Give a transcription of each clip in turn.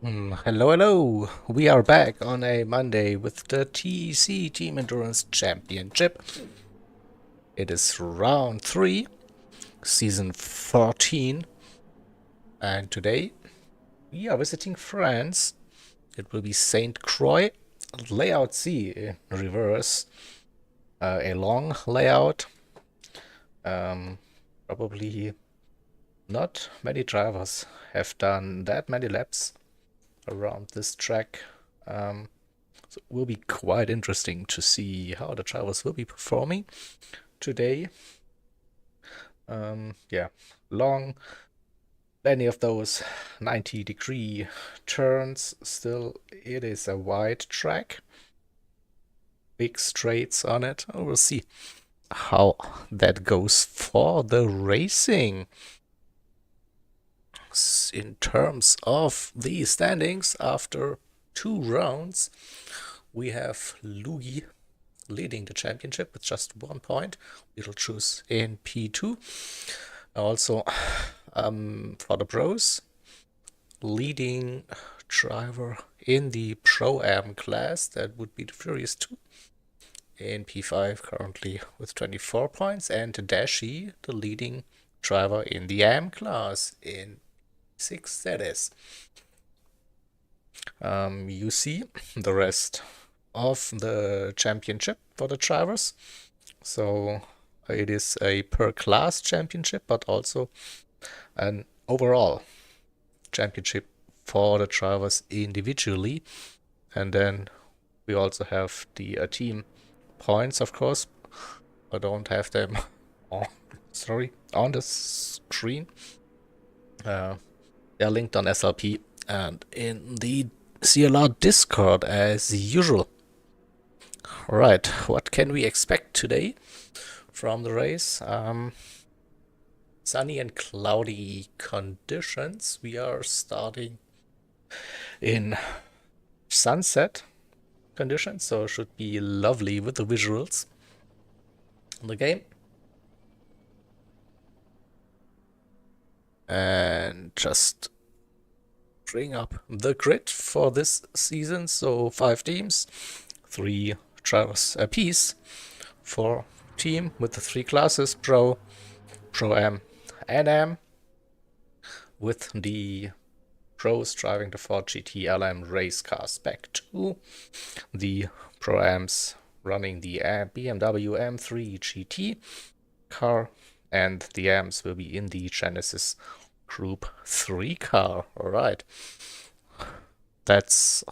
Hello, hello. We are back on a Monday with the TEC Team Endurance Championship. It is round 3, season 14, and today we are visiting France. It will be Saint Croix, layout C in reverse, a long layout. Probably not many drivers have done that many laps around this track. So it will be quite interesting to see how the drivers will be performing today. Yeah, long, many of those 90-degree turns. Still, it is a wide track, big straights on it. We'll see how that goes for the racing. In terms of the standings after 2 rounds, we have Lugi leading the championship with just 1 point. We'll choose in P2. Also, for the pros, leading driver in the Pro-Am class, that would be the Furious 2 in P5 currently with 24 points, and Dashi, the leading driver in the Am class in 6, that is. You see the rest of the championship for the drivers. So it is a per class championship, but also an overall championship for the drivers individually. And then we also have the team points, of course. I don't have them on the screen. They're linked on SLP and in the CLR Discord as usual. Alright, what can we expect today from the race? Sunny and cloudy conditions. We are starting in sunset conditions, so it should be lovely with the visuals in the game. And just bring up the grid for this season. So 5 teams, 3 drivers apiece for team with the 3 classes: Pro, Pro-Am, and Am, with the pros driving the Ford GT LM race car Spec 2, the Pro-Ams running the BMW M3 GT car, and the Ams will be in the Genesis Group 3 car. Alright, that's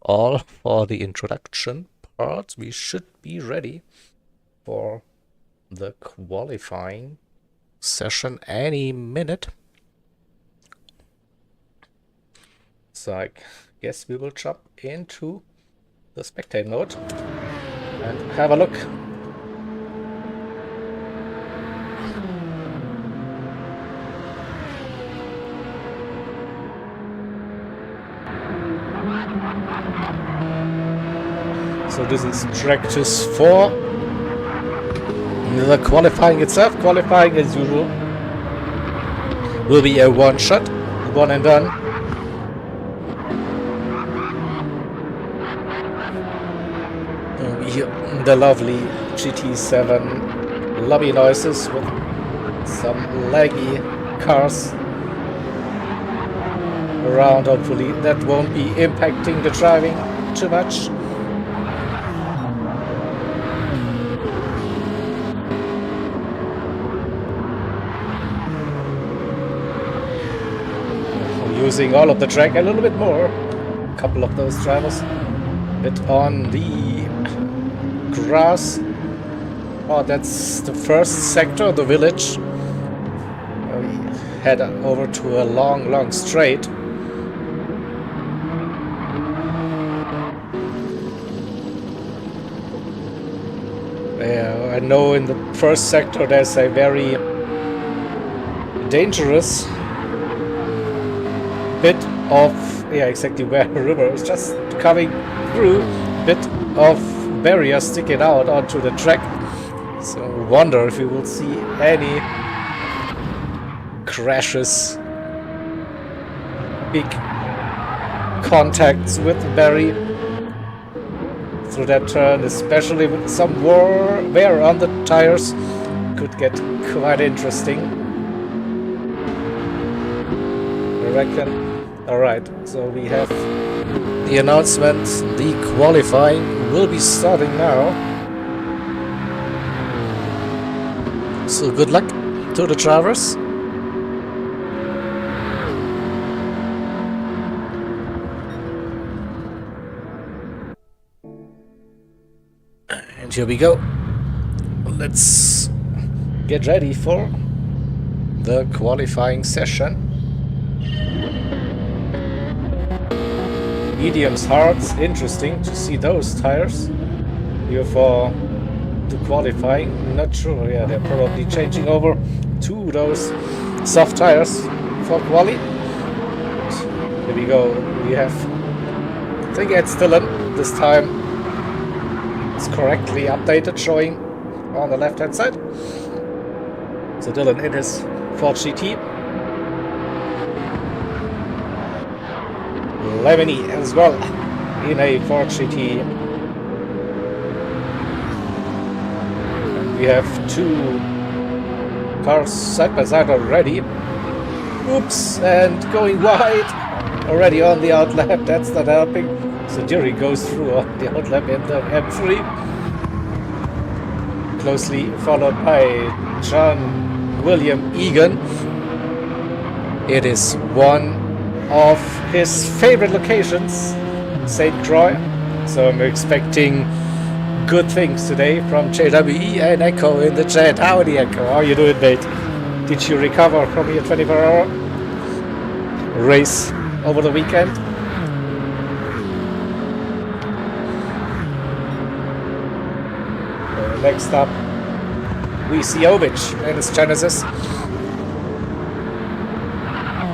all for the introduction part. We should be ready for the qualifying session any minute. So I guess we will jump into the spectate mode and have a look. So this is practice 4. The qualifying itself, qualifying as usual, will be a one shot, one and done. We hear the lovely GT7 lobby noises with some laggy cars around. Hopefully that won't be impacting the driving too much. Using all of the track, a little bit more. A couple of those drivers. A bit on the grass. Oh, that's the first sector, the village. We head over to a long straight. I know in the first sector there's a very dangerous bit of, exactly where the river is just coming through, bit of barrier sticking out onto the track. So I wonder if we will see any crashes, big contacts with Barry through that turn, especially with some wear on the tires. Could get quite interesting, I reckon. Alright, so we have the announcement. The qualifying will be starting now. So good luck to the drivers. And here we go. Let's get ready for the qualifying session. Mediums, hards, interesting to see those tires here for the qualifying. Not sure, yeah, they're probably changing over to those soft tires for quali. Here we go. We have, I think it's Dylan this time. It's correctly updated, showing on the left hand side. So Dylan in his Ford GT. Lemony as well in a Ford GT. And we have two cars side by side already. Oops, and going wide already on the outlap. That's not helping. So Dury goes through on the outlap in the M3. Closely followed by John William Egan. It is one of his favorite locations, St. Croix. So I'm expecting good things today from JWE and Echo in the chat. Howdy Echo, how you doing, mate? Did you recover from your 24-hour race over the weekend? Next up, we see Ovic and his Genesis.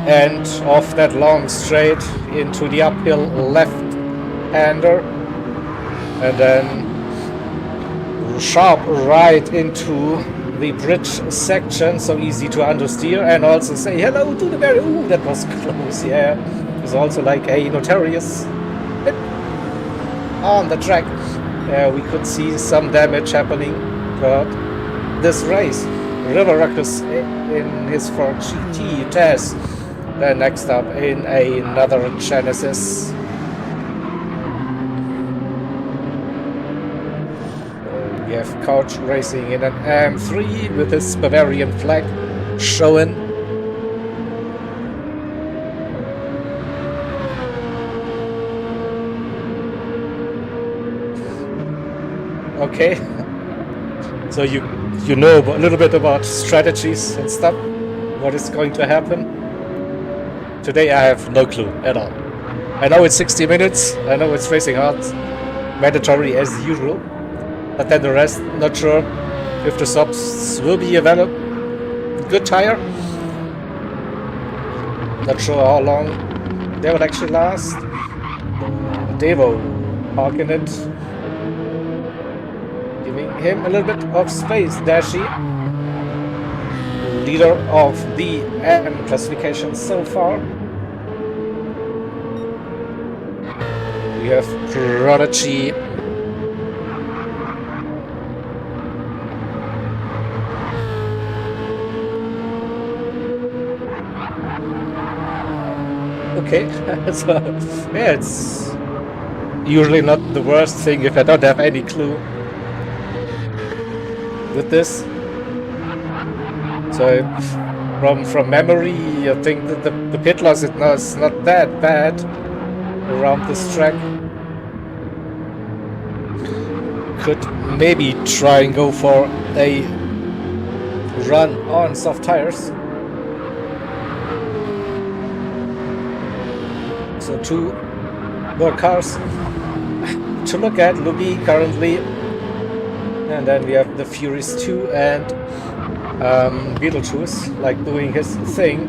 And off that long straight into the uphill left-hander. And then sharp right into the bridge section, so easy to understeer. And also say hello to the very... Ooh, that was close, yeah. It was also like a notorious hit on the track. We could see some damage happening throughout this race. River Ruckus in his Ford GT test. Then next up in another Genesis. We have Couch racing in an M3 with his Bavarian flag showing. Okay, so you know a little bit about strategies and stuff, what is going to happen. Today I have no clue at all. I know it's 60 minutes, I know it's racing hard, mandatory as usual, but then the rest, not sure if the subs will be available. Good tire, not sure how long they will actually last. Devo parking it. Him a little bit of space. Dashi, leader of the M classification so far. We have Prodigy. Okay, so yeah, it's usually not the worst thing if I don't have any clue with this. So from memory, I think that the pit loss is not that bad around this track. Could maybe try and go for a run on soft tires. So two more cars to look at. Luby currently. And then we have the Furies 2 and Beetlejuice, like doing his thing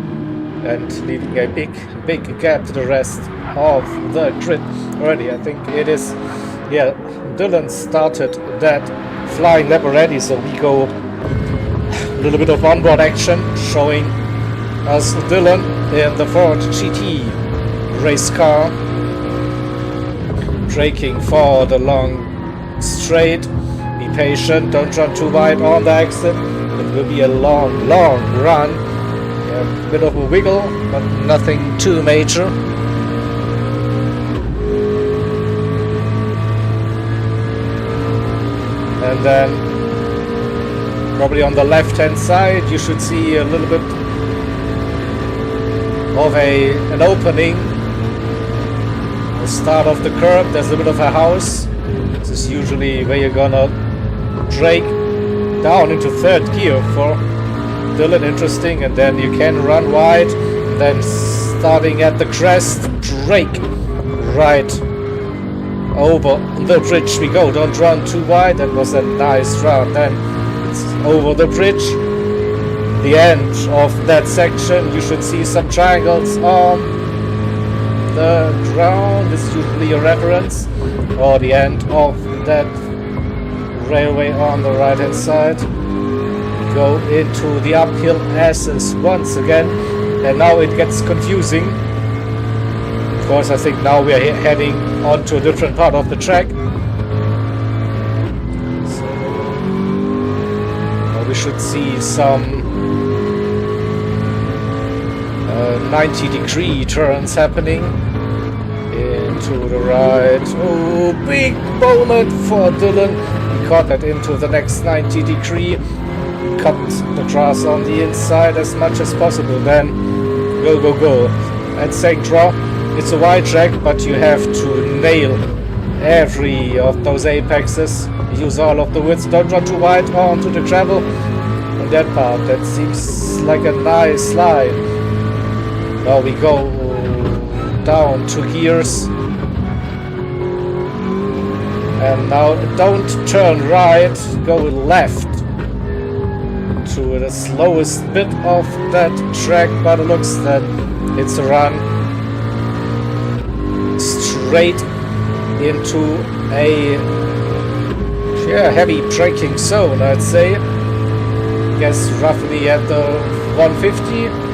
and leaving a big gap to the rest of the grid already. I think it is, yeah, Dylan started that flying lap already, so we go a little bit of onboard action showing us Dylan in the Ford GT race car braking for the long straight. Be patient, don't run too wide on the exit. It will be a long run. A bit of a wiggle, but nothing too major. And then probably on the left hand side you should see a little bit of an opening. The start of the curb, there's a bit of a house. This is usually where you're gonna brake down into third gear for Dylan. Interesting. And then you can run wide, then starting at the crest, brake right over the bridge we go. Don't run too wide. That was a nice run. Then it's over the bridge. The end of that section, you should see some triangles on the ground. This is usually a reference, or the end of that railway on the right hand side. Go into the uphill S's once again, and now it gets confusing. Of course, I think now we are heading onto a different part of the track. So we should see some 90-degree turns happening into the right. Oh, big moment for Dylan. He caught that into the next 90-degree. Cut the grass on the inside as much as possible. Then go. At St. Draw, it's a wide track, but you have to nail every of those apexes. Use all of the width. Don't run too wide onto the gravel on that part. That seems like a nice slide. Now we go down 2 gears. And now don't turn right, go left to the slowest bit of that track, but it looks that it's a run straight into a heavy braking zone, I'd say. Guess roughly at the 150.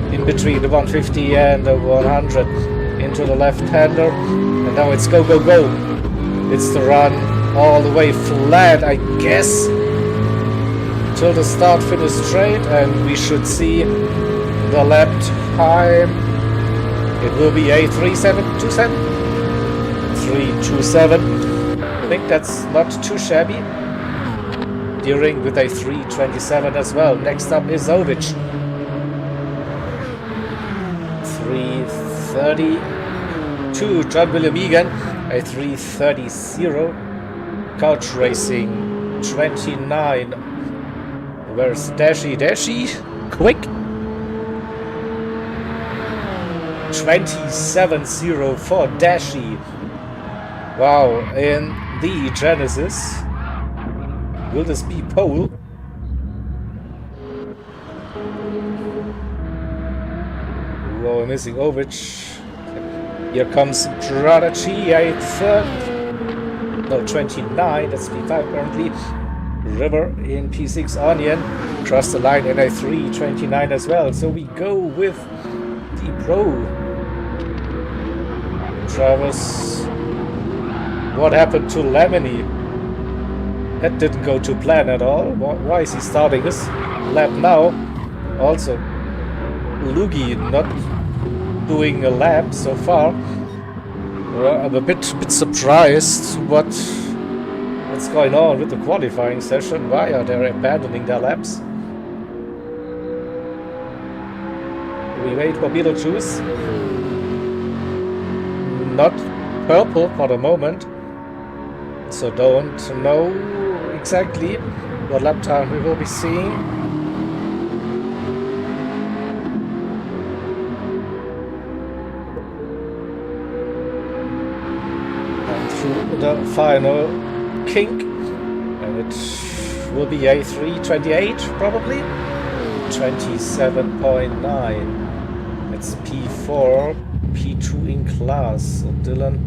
In between the 150 and the 100 into the left-hander, and now it's go. It's the run all the way flat, I guess, till the start finish straight, and we should see the lap time. It will be a 3:7:27. 3:27. I think that's not too shabby. Deering with a 3:27 as well. Next up is Ovic. 3:32, John William Egan, a 3:30. Couch Racing 29. Where's Dashi? Quick. 27.0 for Dashi. Wow, in the Genesis. Will this be pole? Whoa, missing Ovic. Here comes Prodigy, 29, that's P5 currently. River in P6, Onion, cross the line in a 3:29 as well. So we go with the Pro drivers. What happened to Lemony? That didn't go to plan at all. Why is he starting his lap now? Also, Lugi not doing a lap so far. I'm a bit surprised what's going on with the qualifying session. Why are they abandoning their laps? We wait for Beetlejuice. Not purple for the moment, so don't know exactly what lap time we will be seeing. The final kink, and it will be a 3:28 probably. 27.9. It's P4, P2 in class. So Dylan.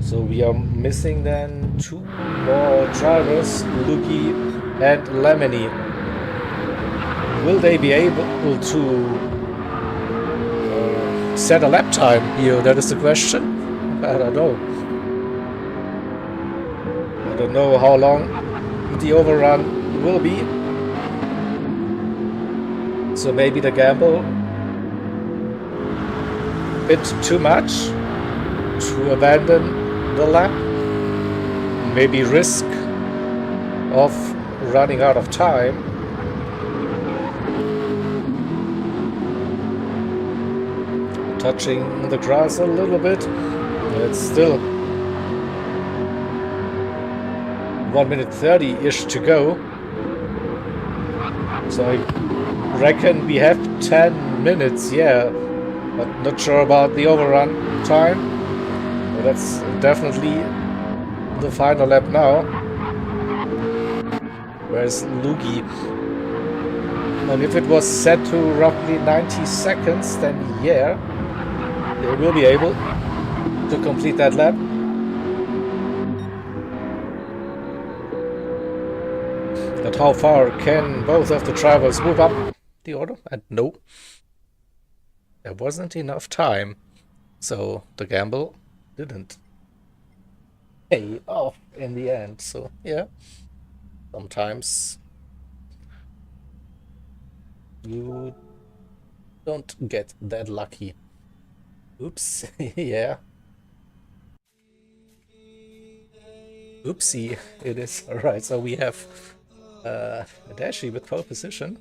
So we are missing then 2 more drivers, Luki and Lemony. Will they be able to set a lap time here? That is the question. I don't know. I don't know how long the overrun will be. So maybe the gamble a bit too much to abandon the lap. Maybe risk of running out of time. Touching the grass a little bit. It's still 1 minute 30-ish to go. So I reckon we have 10 minutes, yeah. But not sure about the overrun time. But that's definitely the final lap now. Where's Lugi? And if it was set to roughly 90 seconds, then yeah, they will be able to complete that lap. But how far can both of the drivers move up the order? And no, there wasn't enough time. So the gamble didn't pay off in the end. So yeah, sometimes you don't get that lucky. Oops, yeah. Oopsie, it is. Alright, so we have Dashi with pole position,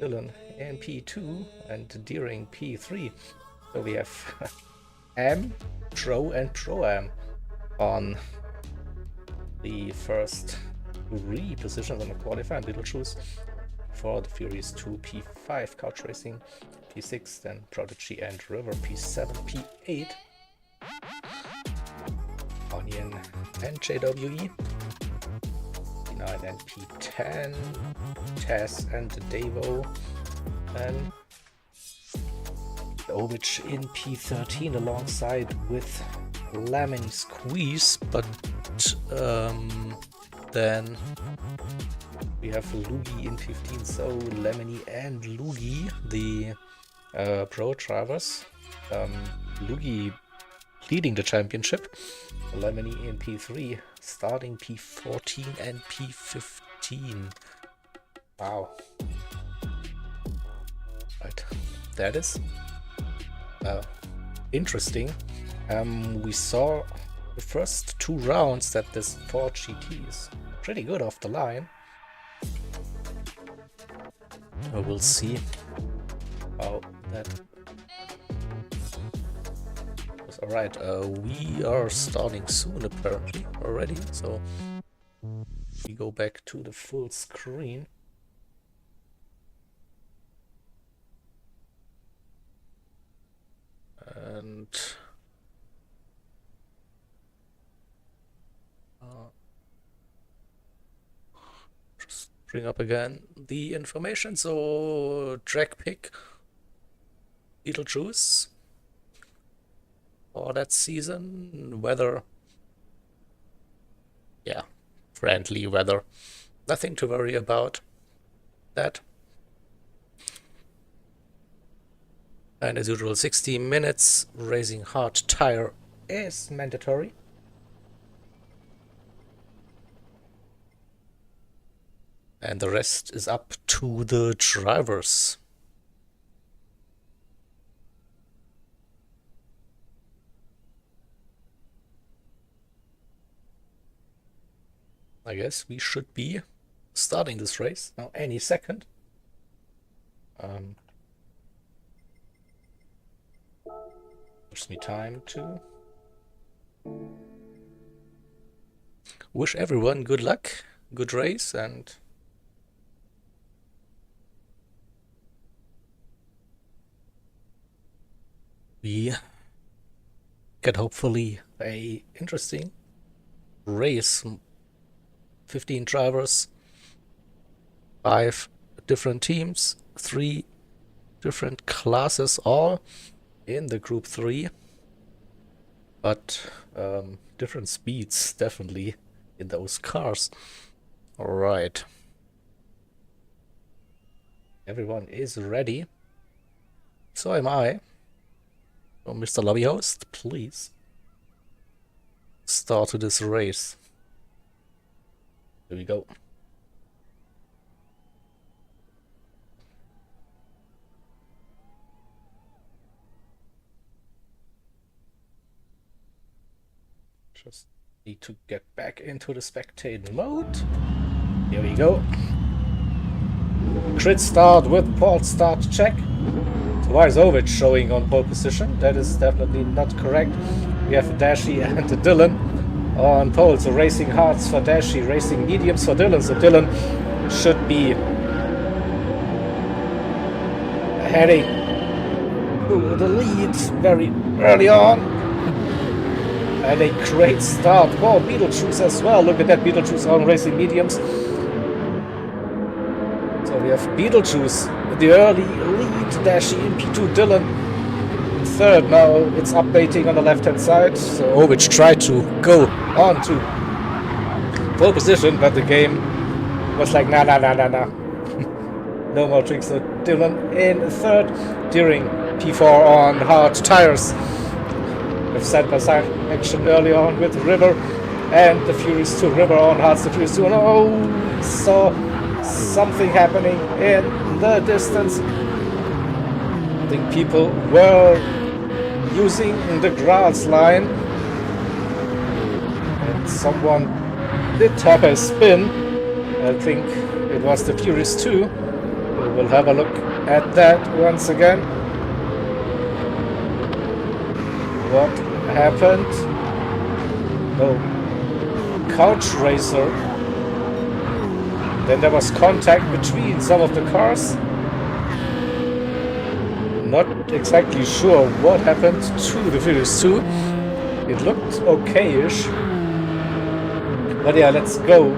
Dylan in P2, and Deering P3. So we have Am, Tro, and Pro-Am on the first 3 positions on the qualifier, and Beetlejuice for the Furies 2 P5, Couch Racing P6, then Prodigy and River P7, P8, Onion and JWE P9 and P10, Tess and Davo, and Ovich in P13 alongside with Lemony Squeeze, but then we have Lugi in 15, so Lemony and Lugi, the pro drivers. Lugi leading the championship, Lemony in P3, starting P14 and P15. Wow. Right, that is interesting. We saw the first 2 rounds that this Ford GT is pretty good off the line. We'll see how that is. Alright, we are starting soon apparently already, so we go back to the full screen. And just bring up again the information. So track pick Beetlejuice for that season. Weather, yeah, friendly weather, nothing to worry about that. And as usual, 60 minutes. Racing hard tire is mandatory. And the rest is up to the drivers. I guess we should be starting this race now any second. Gives me time to wish everyone good luck, good race, and we get hopefully a interesting race. 15 drivers, 5 different teams, 3 different classes, all in the group 3, but different speeds definitely in those cars. All right, everyone is ready, so am I. Oh, Mr. Lobby Host, please start this race. Here we go. Just need to get back into the spectator mode. Here we go. Crit start with port start check. Why is Ovid showing on pole position? That is definitely not correct. We have Dashi and Dylan on pole. So racing hards for Dashi, racing mediums for Dylan. So Dylan should be heading to the lead very early on. And a great start for Beetlejuice as well. Look at that, Beetlejuice on racing mediums. So we have Beetlejuice with the early lead, Dashi in P2, Dylan third. Now it's updating on the left hand side. So Ovich tried to go on to pole position, but the game was like nah. No more tricks. So Dylan in third during P4 on hard tires. With side by side action early on with River and the Furious 2. River on hards, the Furious 2. Oh, saw something happening in the distance. I think people were using the grass line and someone did have a spin. I think it was the Furious 2. We will have a look at that once again. What happened? No. Couch racer. Then there was contact between some of the cars. Not exactly sure what happened to the Furious 2. It looked okay-ish. But yeah, let's go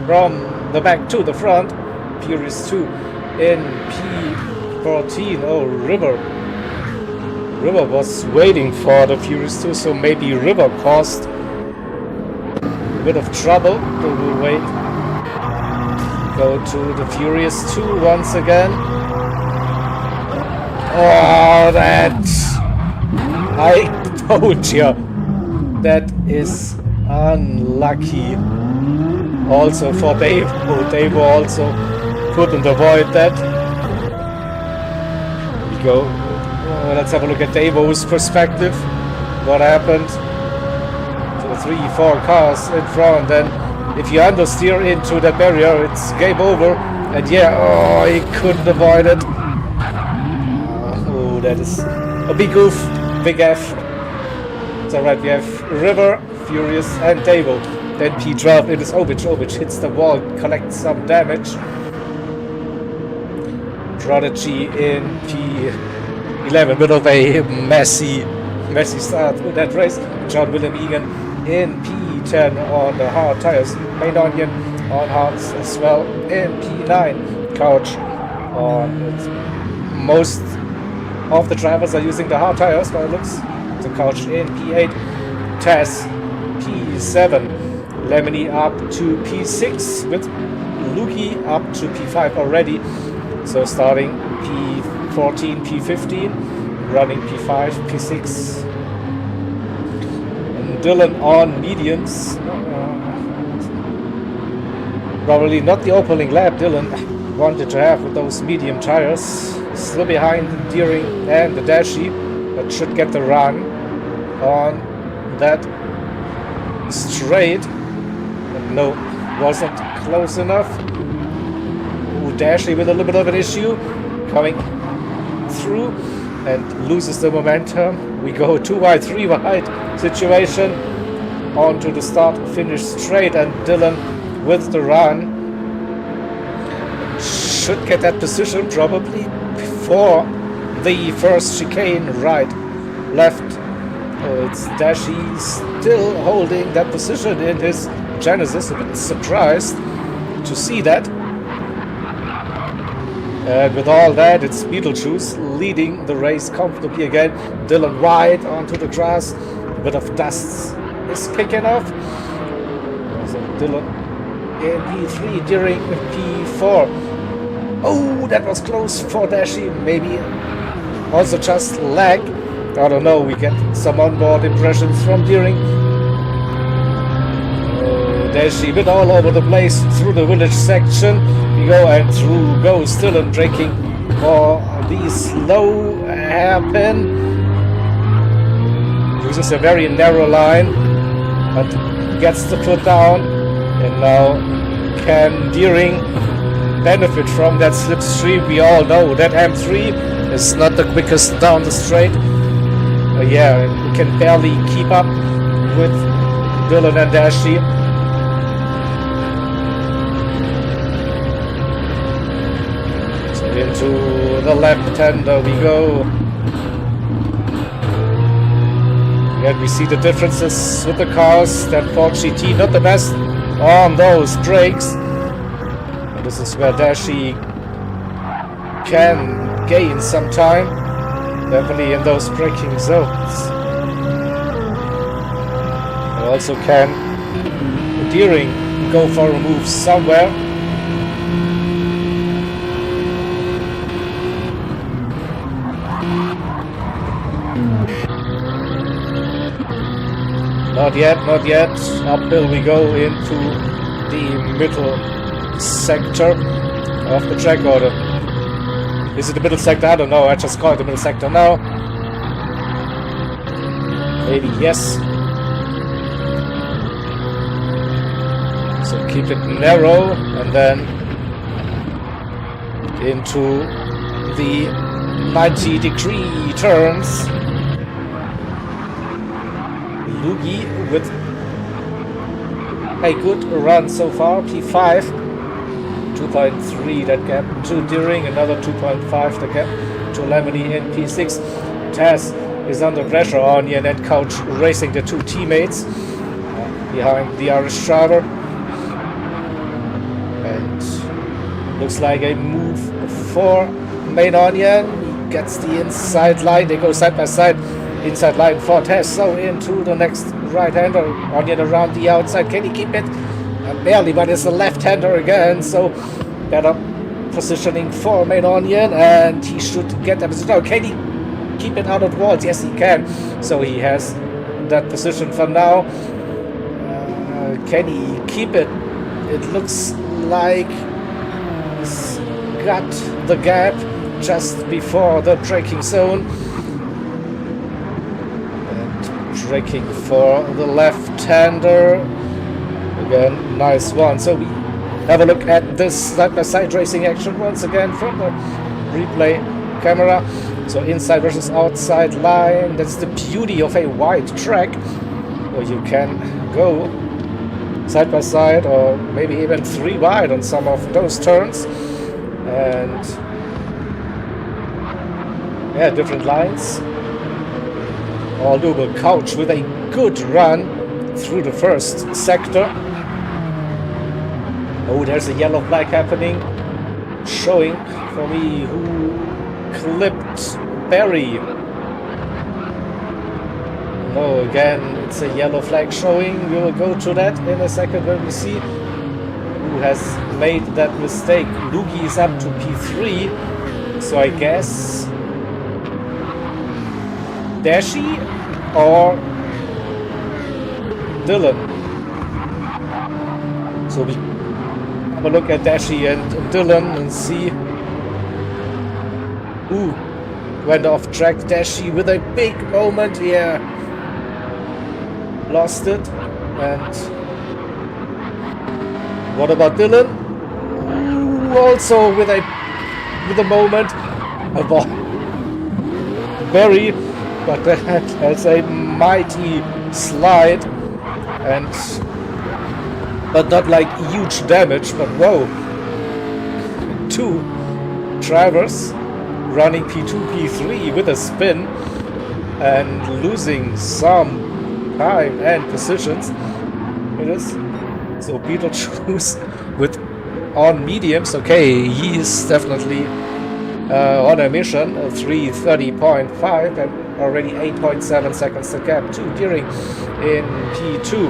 from the back to the front. Furious 2 in P14. Oh, River was waiting for the Furious 2, so maybe River caused a bit of trouble. We will wait. Go to the Furious 2 once again. Oh, that... I told you. That is unlucky. Also for Dave. Oh, Dave also couldn't avoid that. Here we go. Let's have a look at Davo's perspective. What happened? So 3-4 cars in front, and if you understeer into the barrier, it's game over. And yeah, oh, he couldn't avoid it. Oh, that is a big oof, big F. It's alright, we have River, Furious, and Davo. Then P12, it is Ovich. Ovich hits the wall, collects some damage. Prodigy in P11, bit of a messy start with that race. John Willem Egan in P10 on the hard tires. Main Onion on hards as well in P9. Couch on most of the drivers are using the hard tires, but it looks the Couch in P8. Tess P7. Lemony up to P6 with Lukey up to P5 already. So starting P14, P15, running P5, P6. And Dylan on mediums. Probably not the opening lap Dylan wanted to have with those medium tires. Still behind the Deering and the Dashi, but should get the run on that straight. But no, wasn't close enough. Dashi with a little bit of an issue coming through and loses the momentum. We go 2 wide, 3 wide situation onto the start finish straight, and Dylan with the run should get that position probably before the first chicane. Right, left. Oh, it's Dashi still holding that position in his Genesis. A bit surprised to see that. And with all that, it's Beetlejuice leading the race comfortably again. Dylan wide onto the grass. A bit of dust is kicking off. So Dylan in P3 during P4. Oh, that was close for Dashi. Maybe also just lag. I don't know, we get some onboard impressions from Deering. Dashi a bit all over the place through the village section. We go and through goes Dylan braking for the slow hairpin. Uses a very narrow line, but gets the foot down. And now can Deering benefit from that slipstream? We all know that M3 is not the quickest down the straight. Yeah, we can barely keep up with Dylan and Dashi. So into the left-hander we go. And we see the differences with the cars. That Ford GT not the best on those brakes. And this is where Dashi can gain some time. Definitely in those braking zones. And also can Deering go for a move somewhere. Not yet, not yet. Uphill we go into the middle sector of the track order. Is it the middle sector? I don't know. I just call it the middle sector now. Maybe yes. So keep it narrow and then into the 90-degree turns. Lugi with a good run so far. P5. 2.3 that gap to Deering, another 2.5 the gap to Lemony in P6. Taz is under pressure on the net couch, racing the two teammates behind the Irish driver. And looks like a move for Main Onion. He gets the inside line, they go side by side. Inside line for Taz, so into the next right-hander. Onion around the outside, can he keep it? Barely, but it's a left-hander again, so better positioning for Main Onion, and he should get that position. Oh, can he keep it out of the walls? Yes, he can. So he has that position for now. Can he keep it? It looks like he's got the gap just before the braking zone. And braking for the left-hander. Again, nice one. So we have a look at this side-by-side racing action once again from the replay camera. So inside versus outside line. That's the beauty of a wide track, where you can go side by side or maybe even 3 wide on some of those turns. And yeah, different lines. All double couch with a good run through the first sector. Oh, there's a yellow flag happening, showing for me who clipped Barry. No, again, it's a yellow flag showing. We will go to that in a second when we see who has made that mistake. Lugi is up to P3, so I guess Dashi or Dylan. So we have a look at Dashi and Dylan and see who went off track. Dashi with a big moment here. Lost it. And what about Dylan? Also with a moment about Barry, but that has a mighty slide, and but not like huge damage, but whoa. 2 drivers running P2, P3 with a spin and losing some time and positions. It is. So Beetlejuice with on mediums. Okay, he is definitely on a mission. 3:30.5 and already 8.7 seconds the gap to Deering in P2.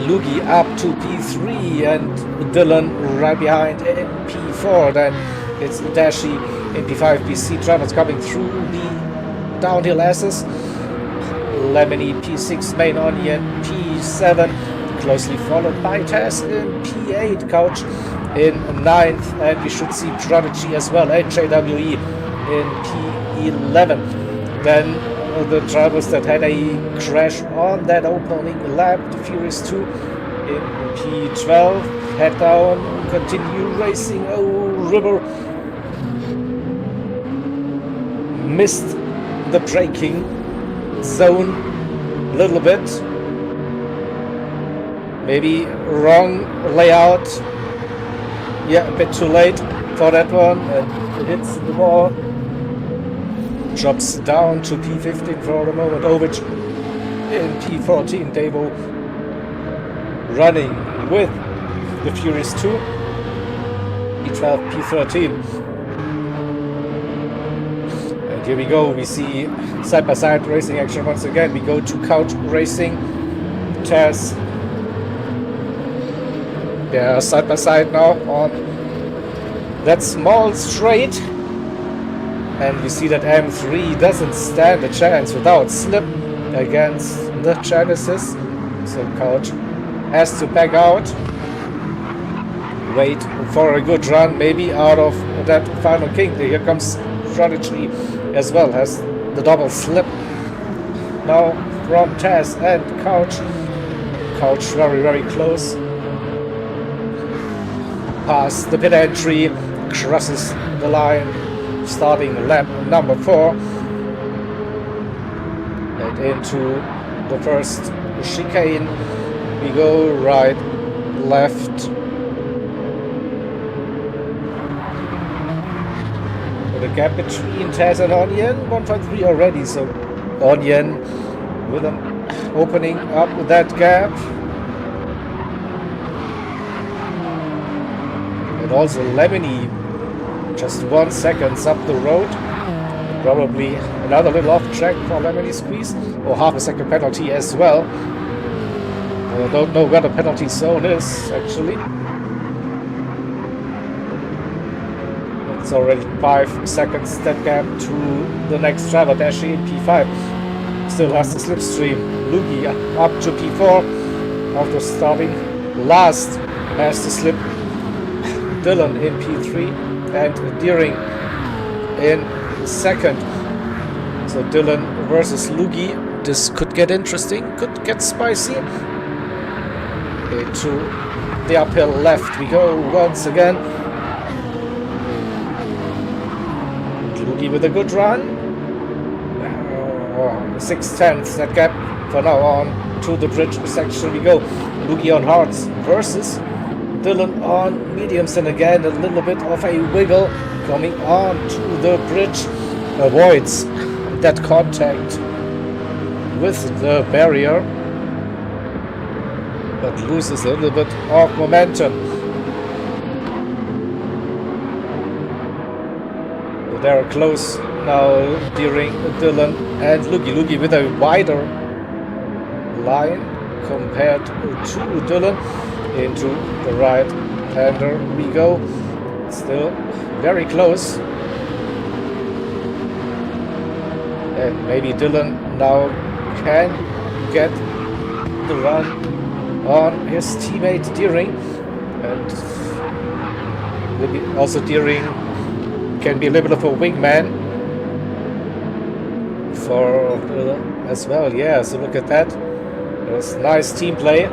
Lugi up to P3 and Dylan right behind in P4. Then it's Dashi in P5. PC drivers coming through the downhill S's. Lemony P6, Main Onion P7, closely followed by Tess in P8, Couch in 9th, and we should see Prodigy as well, and JWE in P11. Then the drivers that had a crash on that opening lap, the Furious 2 in P12, head down, continue racing. Oh, River missed the braking zone a little bit, maybe wrong layout, yeah, a bit too late for that one, and it hits the wall, drops down to P15 for the moment. Ovich in P14, Davo running with the Furious 2, P12, P13. Here we go, we see side-by-side racing action once again. We go to Couch Racing, Tess. They are side-by-side now on that small straight. And we see that M3 doesn't stand a chance without slip against the Genesis. So Couch has to back out. Wait for a good run, maybe out of that final king. Here comes Prodigy as well, has the double slip now from Tess and Couch. Couch very, very close. Past the pit entry, crosses the line, starting lap number 4. And into the first chicane. We go right, left. The gap between Tess and Onion, 1.3 already, so Onion with them opening up that gap. And also Lemony just 1 second up the road. Probably another little off track for Lemony squeeze, or half a second penalty as well. I don't know where the penalty zone is actually. It's already 5 seconds that gap to the next driver, Dashi in P5. Still has the slipstream. Lugi up to P4 after starting last. Has the slip. Dylan in P3 and Deering in second. So Dylan versus Lugi. This could get interesting, could get spicy. Into the uphill left we go once again. Lugi with a good run. 6/10 that gap for now on to the bridge section we go. Lugi on hards versus Dylan on mediums, and again a little bit of a wiggle coming on to the bridge. Avoids that contact with the barrier, but loses a little bit of momentum. They're close now, Deering, Dylan and Lugi. Lugi with a wider line compared to Dylan. Into the right hander we go. Still very close. And maybe Dylan now can get the run on his teammate Deering. And maybe also Deering can be a little bit of a wingman for as well. Yeah, so look at that. There's nice team play.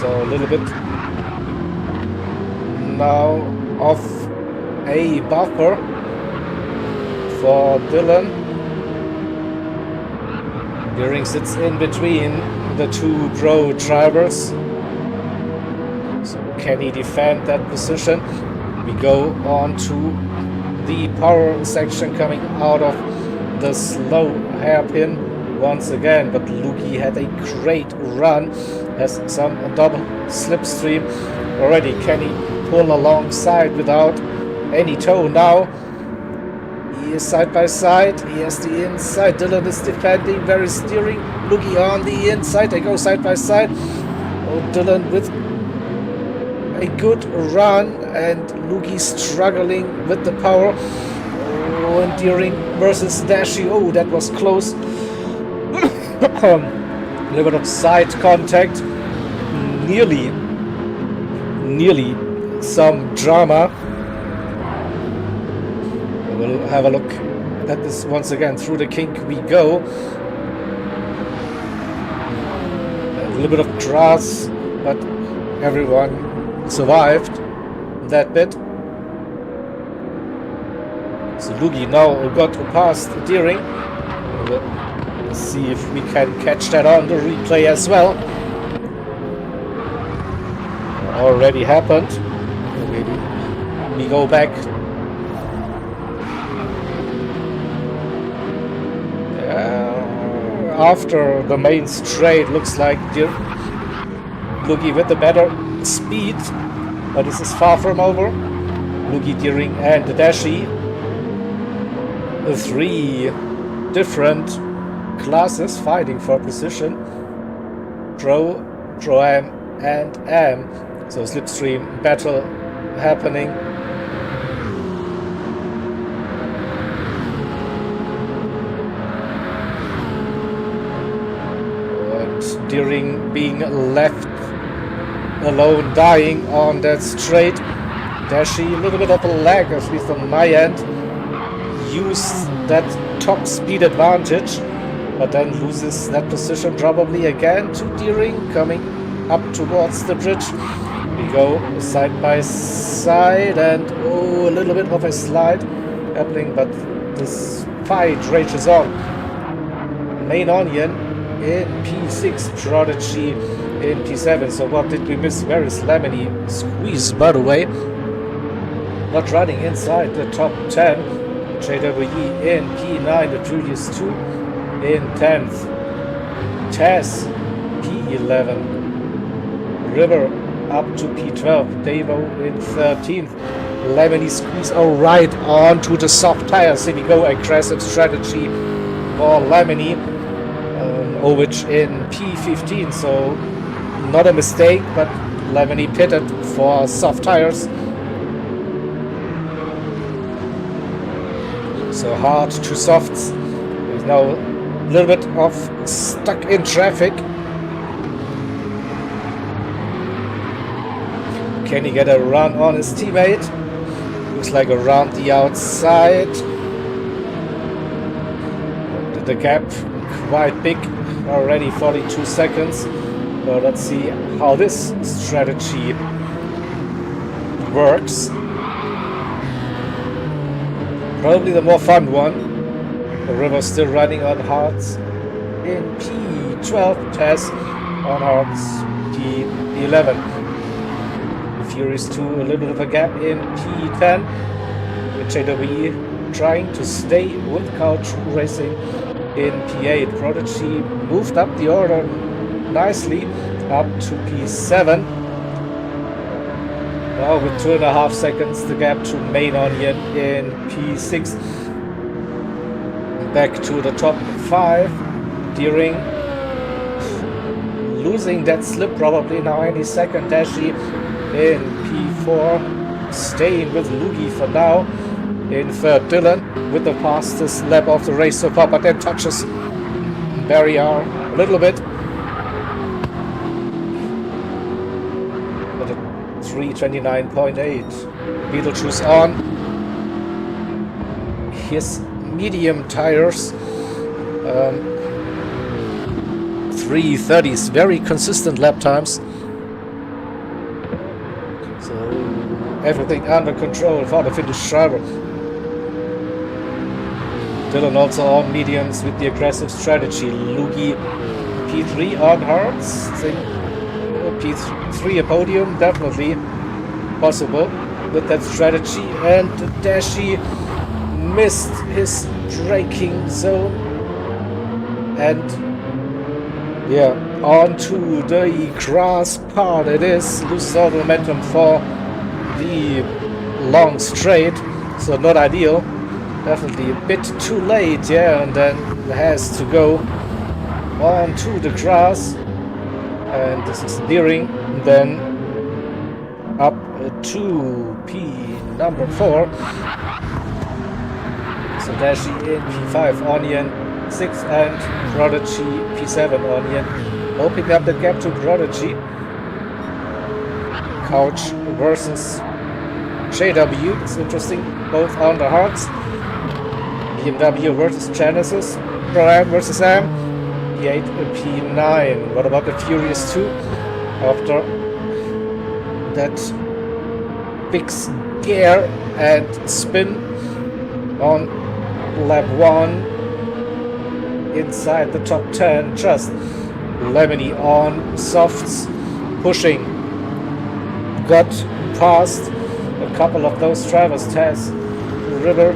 So a little bit now of a buffer for Dylan. Deering sits in between the two pro drivers. So can he defend that position? We go on to the power section coming out of the slow hairpin once again, but Lugi had a great run, has some double slipstream already. Can he pull alongside without any toe now? He is side by side, he has the inside. Dylan is defending, very steering. Lugi on the inside, they go side by side. Oh, Dylan with a good run and Lugi struggling with the power. Oh, endearing versus Dashi. Oh, that was close. A little bit of side contact. Nearly some drama. We'll have a look at this once again. Through the kink we go. A little bit of grass, but everyone survived that bit. So Lugi now got past Deering. Let's see if we can catch that on the replay as well. Already happened. Maybe we go back. After the main straight, looks like Lugi with the better speed, but this is far from over. Lugi, Deering and Dashi. 3 different classes fighting for position. Pro, Pro-Am and Am. So slipstream battle happening. And Deering being left alone, dying on that straight. Dashi, a little bit of a lag, at least on my end. Used that top speed advantage, but then loses that position probably again to Deering, coming up towards the bridge. We go side by side, and oh, a little bit of a slide happening, but this fight rages on. Main Onion in P6, Prodigy in P7. So what did we miss? Where is Lemony? Squeeze, by the way. Not running inside the top 10. JWE in P9, the previous 2 in 10th. TEC P11. River up to P12. Devo in 13th. Lemony squeeze right onto the soft tires. Here we go, aggressive strategy for Lemony. Ovich in P15, so not a mistake, but Lemony pitted for soft tires. So hard to softs. There's now a little bit of stuck in traffic. Can he get a run on his teammate? Looks like around the outside. The gap quite big, already 42 seconds. So let's see how this strategy works. Probably the more fun one. The River still running on hards in P12, TEC on hards P11. The Furious 2, a little bit of a gap in P10. JWE trying to stay with Couch Racing in P8. Prodigy moved up the order nicely up to P7. Now with 2.5 seconds the gap to Main Onion in P6. Back to the top 5. Deering losing that slip probably now any second. Dashi in P4. Staying with Lugi for now. In third, Dylan with the fastest lap of the race so far, but then touches barrier a little bit. 3:29.8. Beetlejuice on his medium tires. 3:30s, very consistent lap times. So everything under control for the Finnish driver. Dylan also on mediums with the aggressive strategy. Lugi P3 on hards. P3 a podium, definitely possible with that strategy. And Dashi missed his braking zone. And yeah, onto the grass part it is. Loses all the momentum for the long straight, so not ideal. Definitely a bit too late, yeah, and then has to go onto the grass. And this is Deering, then up to P number 4. So Dashi in P5, Onion 6 and Prodigy P7, Onion opening up the gap to Prodigy. Couch versus JW, it's interesting, both on the hards. BMW versus Genesis, Brian versus Am, P8 and P9. What about the Furious 2? After that big scare and spin on lap 1 inside the top 10, just Lemony on softs, pushing, got past a couple of those drivers, Taz, River.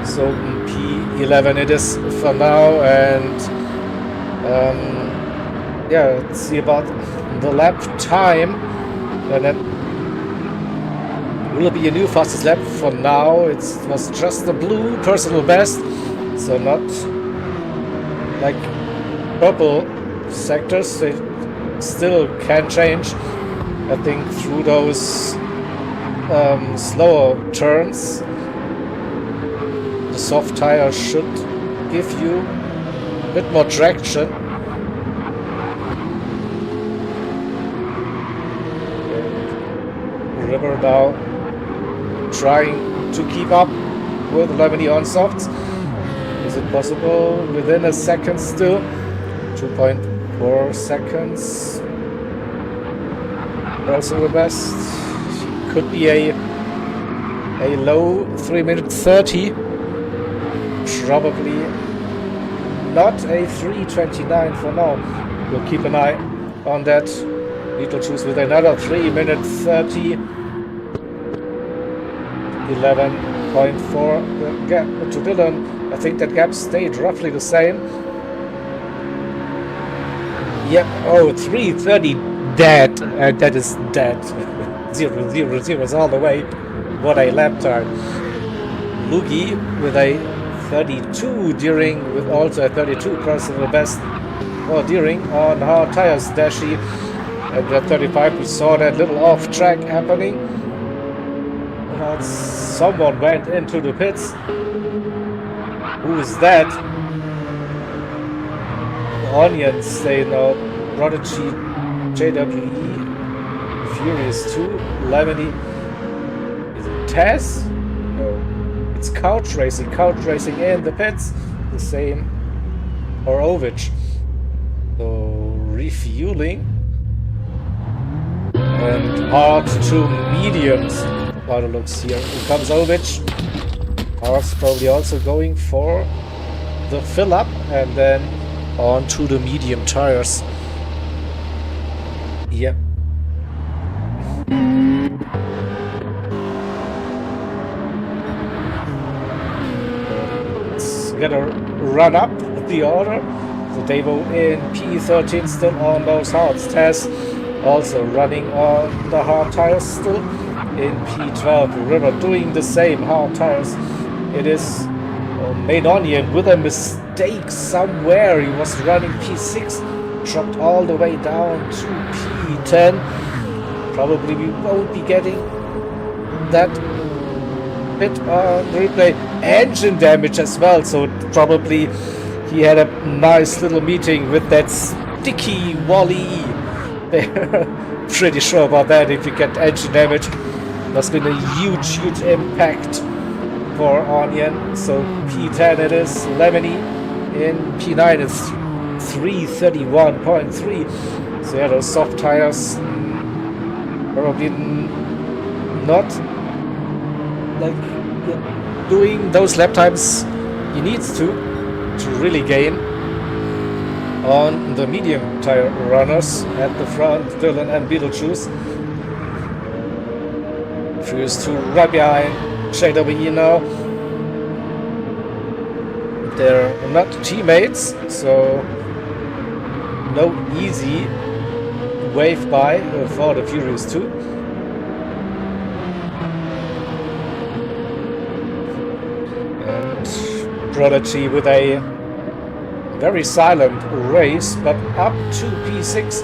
So P11 it is for now, and yeah, let's see about the lap time, and that will be a new fastest lap. For now it was just the blue personal best, so not like purple sectors. They still can change, I think, through those slower turns. The soft tire should give you a bit more traction. River now trying to keep up with Lemony on softs. Is it possible within a second still? 2.4 seconds. Also the best. Could be a low 3:30. Probably not a 3:29 for now. We'll keep an eye on that. Beetlejuice with another 3:30. 11.4 the gap to Dylan. I think that gap stayed roughly the same. Yep. Oh, 3:30 dead. And that is dead. 0:00 all the way. What a lap time. Lugi with a 32 during, with also a 32 personal best or during on hard tires. Dashi at the 35, we saw that little off track happening. Someone went into the pits. Who is that? The Onions say now. Prodigy, JWE, Furious 2, Lemony. Is it Taz? No. It's couch racing in the pits, the same, or Ovich. So refueling and hard to mediums. How it looks here. Here comes Ovich. Cars probably also going for the fill up and then on to the medium tires. Yep. Gonna run up the order. So Devo in P13 still on those hards. Taz also running on the hard tires still in P12. River doing the same hard tires. It is Main Onion with a mistake somewhere. He was running P6, dropped all the way down to P10. Probably we won't be getting that bit on replay. Engine damage as well, so probably he had a nice little meeting with that sticky Wally. Pretty sure about that. If you get engine damage, must have been a huge impact for Onion. So P10 it is. Lemony in P9 is 3:31.3. So yeah, those soft tires probably not like doing those lap times he needs to really gain on the medium tire runners at the front. Dylan and Beetlejuice. Furious 2 right behind JWE now. They're not teammates, so no easy wave by for the Furious 2. Prodigy with a very silent race, but up to P6.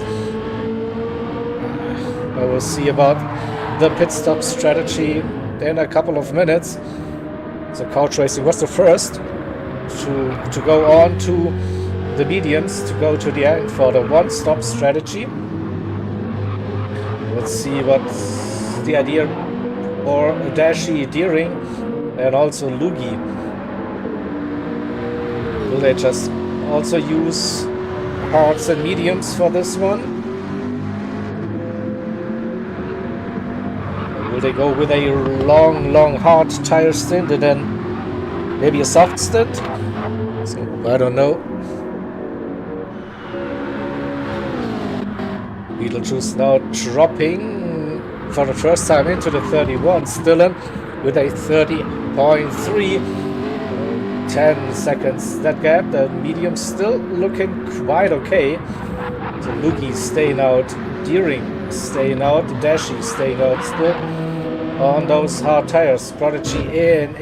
I will see about the pit stop strategy in a couple of minutes. So Couch Racing was the first to go on to the mediums, to go to the end for the one-stop strategy. Let's see what's the idea for Dashi, Deering, and also Lugi. Will they just also use hards and mediums for this one? Or will they go with a long hard tire stint and then maybe a soft stint? So I don't know. Beetlejuice now dropping for the first time into the 31. Stillen with a 30.3. 10 seconds that gap. The medium still looking quite okay. So Lugi staying out, Deering staying out, Dashi staying out still on those hard tires. Prodigy in.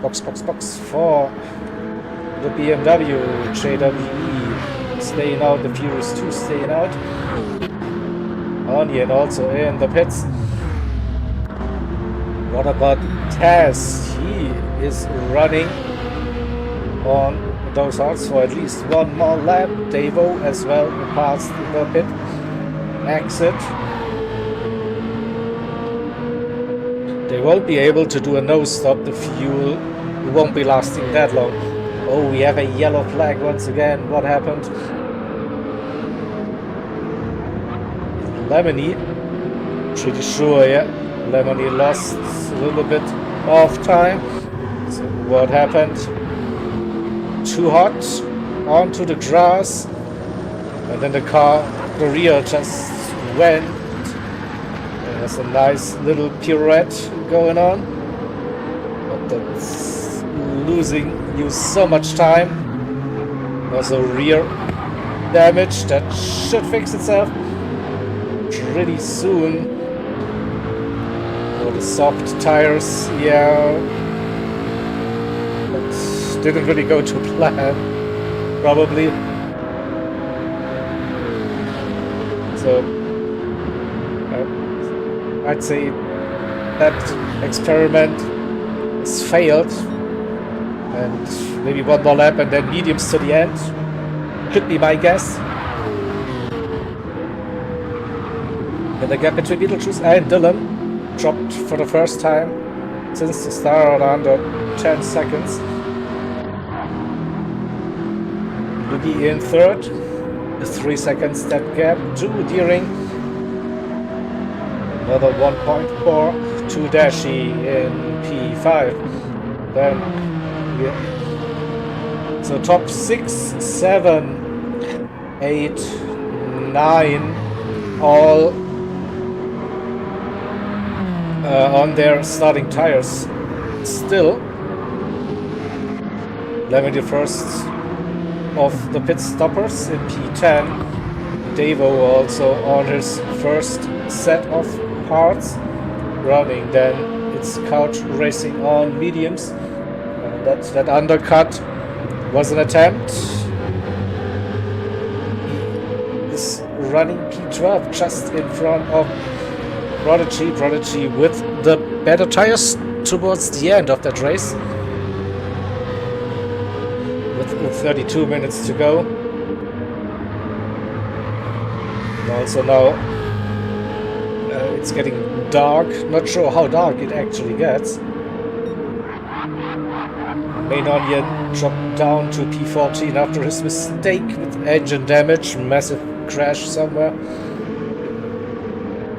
Box for the BMW. JWE staying out, the Furious 2 staying out. Onion also in the pits. What about Taz? He is running on those hards for at least one more lap. Devo as well past the pit exit. They won't be able to do a nose stop. The fuel won't be lasting that long. Oh, we have a yellow flag once again. What happened? Lemony, pretty sure, yeah. Lemony lost a little bit of time. So what happened? Too hot onto the grass, and then the rear just went. There's a nice little pirouette going on, but that's losing you so much time. There's a rear damage that should fix itself pretty soon. For the soft tires, yeah, but didn't really go to plan, probably. So I'd say that experiment has failed, and maybe one more lap and then mediums to the end could be my guess. And the gap between Beetlejuice and Dylan dropped for the first time since the start, under 10 seconds. Lugi in third, 3 seconds that gap to Deering. Another 1.4 to Dashi in P5. Then, yeah. So top 6, 7, 8, 9, all on their starting tires still. Lemony first of the pit stoppers in P10. Devo also on his first set of parts running. Then it's Couch Racing on mediums. That undercut was an attempt. He is running P12 just in front of Prodigy with the better tires towards the end of that race. With 32 minutes to go. And also now it's getting dark. Not sure how dark it actually gets. Main Onion dropped down to P14 after his mistake with engine damage. Massive crash somewhere.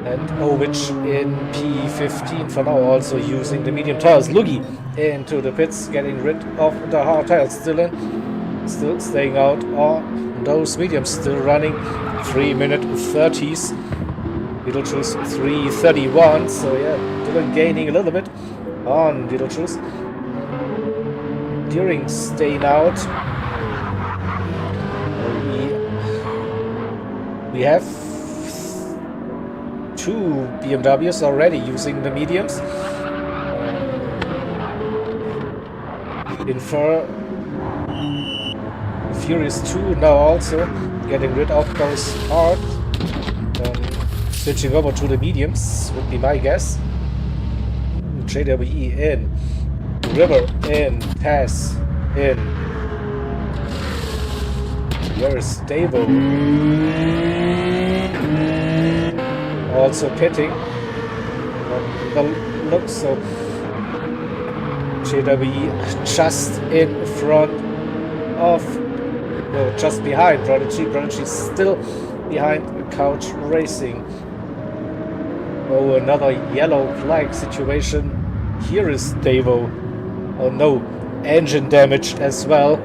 And Ovich in P15 for now, also using the medium tires. Lugi into the pits, getting rid of the hard tires. Still staying out on those mediums, still running 3-minute 30s. Beetlejuice 3:31, so yeah, Dylan gaining a little bit on Beetlejuice. Deering staying out. We have 2 BMWs already using the mediums. Furious 2 now also getting rid of those hard. Switching over to the mediums would be my guess. JWE in. River in, pass in. Where's Davo? Also pitting. The look, so JWE just in front of, no, just behind Prodigy. Prodigy's still behind Couch Racing. Oh, another yellow flag situation. Here is Davo. Oh no, engine damage as well.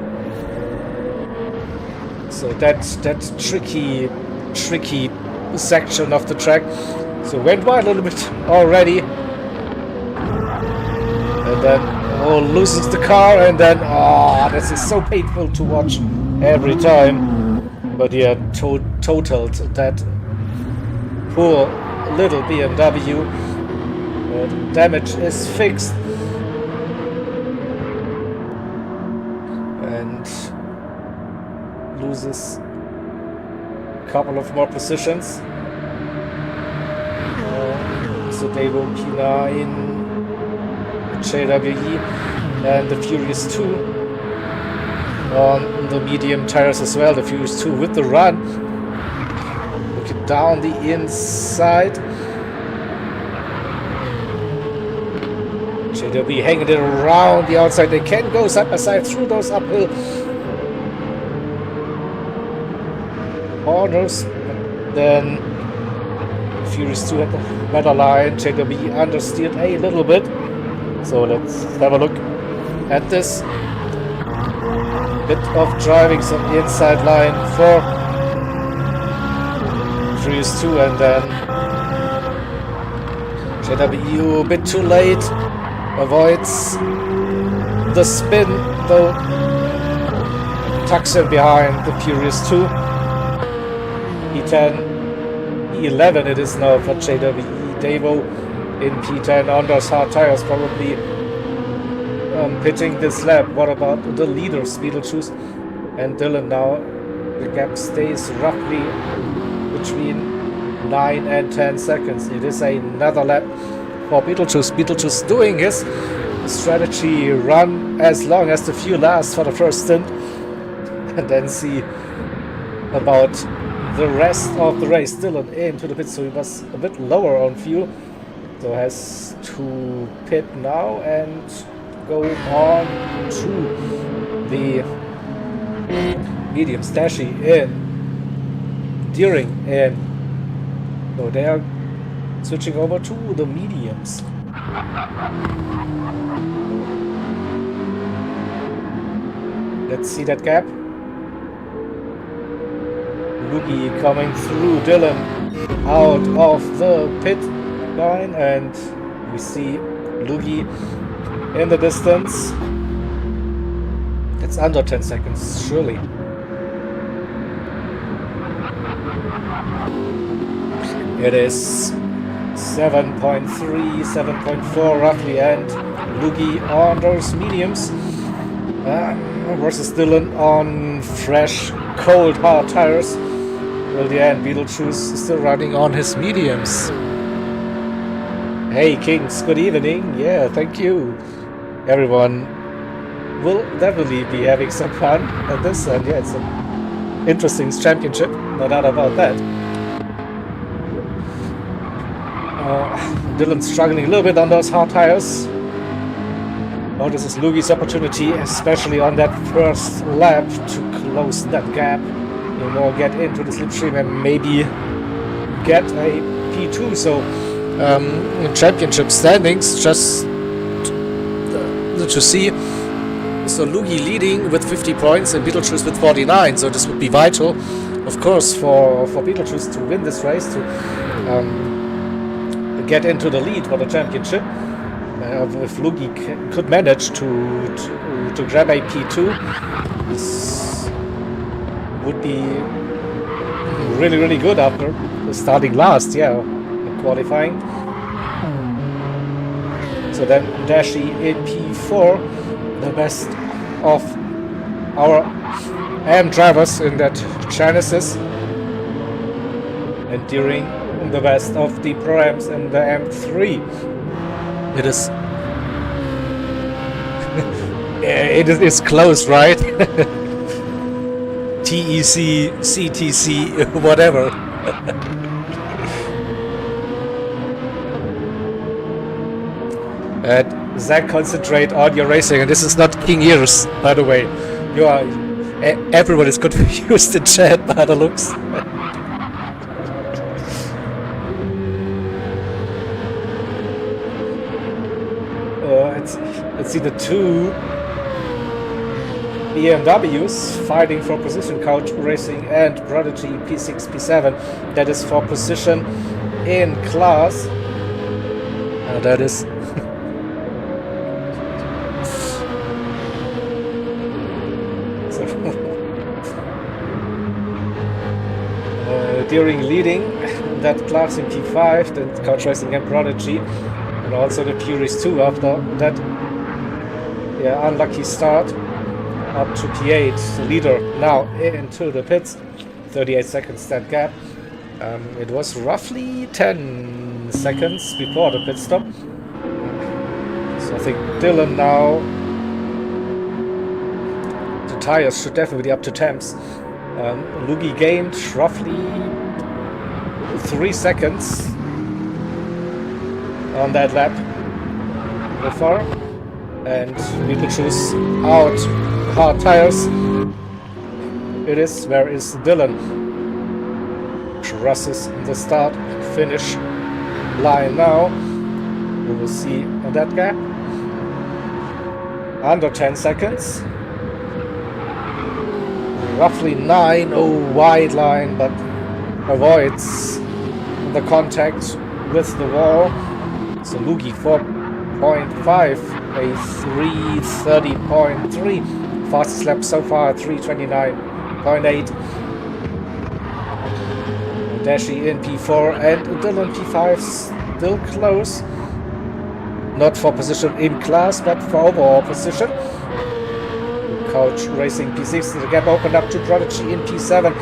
So that's tricky section of the track. So went wide a little bit already. And then loses the car, and then this is so painful to watch every time. But yeah, totaled that poor little BMW. Damage is fixed. And loses a couple of more positions. So Davo P9, JWE, and the Furious 2 on the medium tires as well. The Furious 2 with the run. Looking down the inside. JWE hanging it around the outside. They can go side by side through those uphill corners. Then Furious 2 had the better line. JWE understeered a little bit. So let's have a look at this. Bit of driving, some inside line for Furious 2, and then JWE a bit too late. Avoids the spin, though. Tucks in behind the Furious 2. P10, E11 it is now for JWE. Davo in P10 on those hard tires, probably pitting this lap. What about the leaders, Beetlejuice and Dylan? Now the gap stays roughly between 9 and 10 seconds. It is another lap for Beetlejuice. Beetlejuice doing his strategy run as long as the fuel lasts for the first stint, and then see about the rest of the race. Dylan into the pit, so he was a bit lower on fuel, so has to pit now and go on to the mediums. Dashi in, Deering in, so they are switching over to the mediums. Let's see that gap. Lugi coming through Dylan out of the pit line, and we see Lugi in the distance. It's under 10 seconds, surely. It is 7.3, 7.4 roughly, and Lugi on those mediums versus Dylan on fresh, cold, hard tires. Well, the end, Beetlejuice is still running on his mediums. Hey Kings, good evening. Yeah, thank you. Everyone will definitely be having some fun at this, and yeah, it's an interesting championship, no doubt about that. Dylan's struggling a little bit on those hard tires. Oh, this is Lugi's opportunity, especially on that first lap, to close that gap. You know, get into the slipstream and maybe get a P2. So, championship standings, just to see. So Lugi leading with 50 points and Beetlejuice with 49. So this would be vital, of course, for Beetlejuice to win this race, to get into the lead for the championship. If Lugi could manage to grab a P2, this would be really, really good after starting last, yeah, in qualifying. So then Dashi in P4, the best of our AM drivers in that Genesis, and Deering the best of the Pro-Ams in the M3. It is It's close, right? TEC, CTC, whatever. And Zach, concentrate on your racing. And this is not King Ears, by the way. You are. Everyone is confused in chat by the looks. Let's see the two BMWs fighting for position, Couch Racing and Prodigy P6, P7. That is for position in class. That is during leading that class in P5, then Couch Racing and Prodigy, and also the Furies 2 after that. Yeah, unlucky start up to P8. The leader now into the pits. 38 seconds that gap. It was roughly 10 seconds before the pit stop. So I think Dylan now. The tires should definitely be up to temps. Lugi gained roughly 3 seconds on that lap so far, and we could choose out hard tires. It is. Where is Dylan? Crosses the start finish line now. We will see on that gap. Under 10 seconds. Roughly 9, wide line, but avoids the contact with the wall. So Lugi 4.5, a 3:30.3. Fastest lap so far, 3:29.8. Dashi in P4 and Dylan P5 still close. Not for position in class, but for overall position. Couch Racing P6, the gap opened up to Prodigy in P7.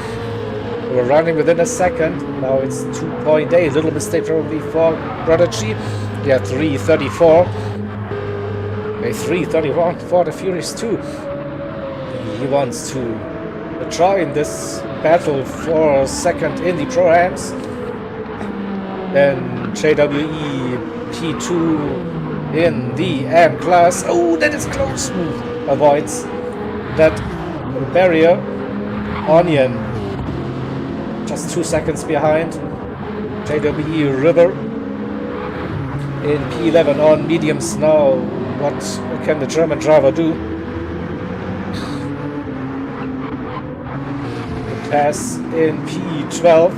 We're running within a second. Now it's 2.8. A little mistake probably for Prodigy. Yeah, 3:34. A 3:31 for the Furies 2. He wants to join this battle for second in the Pro-Ams. Then JWE P2 in the M class. Oh, that is close. Avoids that barrier. Onion just 2 seconds behind. JWE River in P11 on mediums now. What can the German driver do? Pass in P12.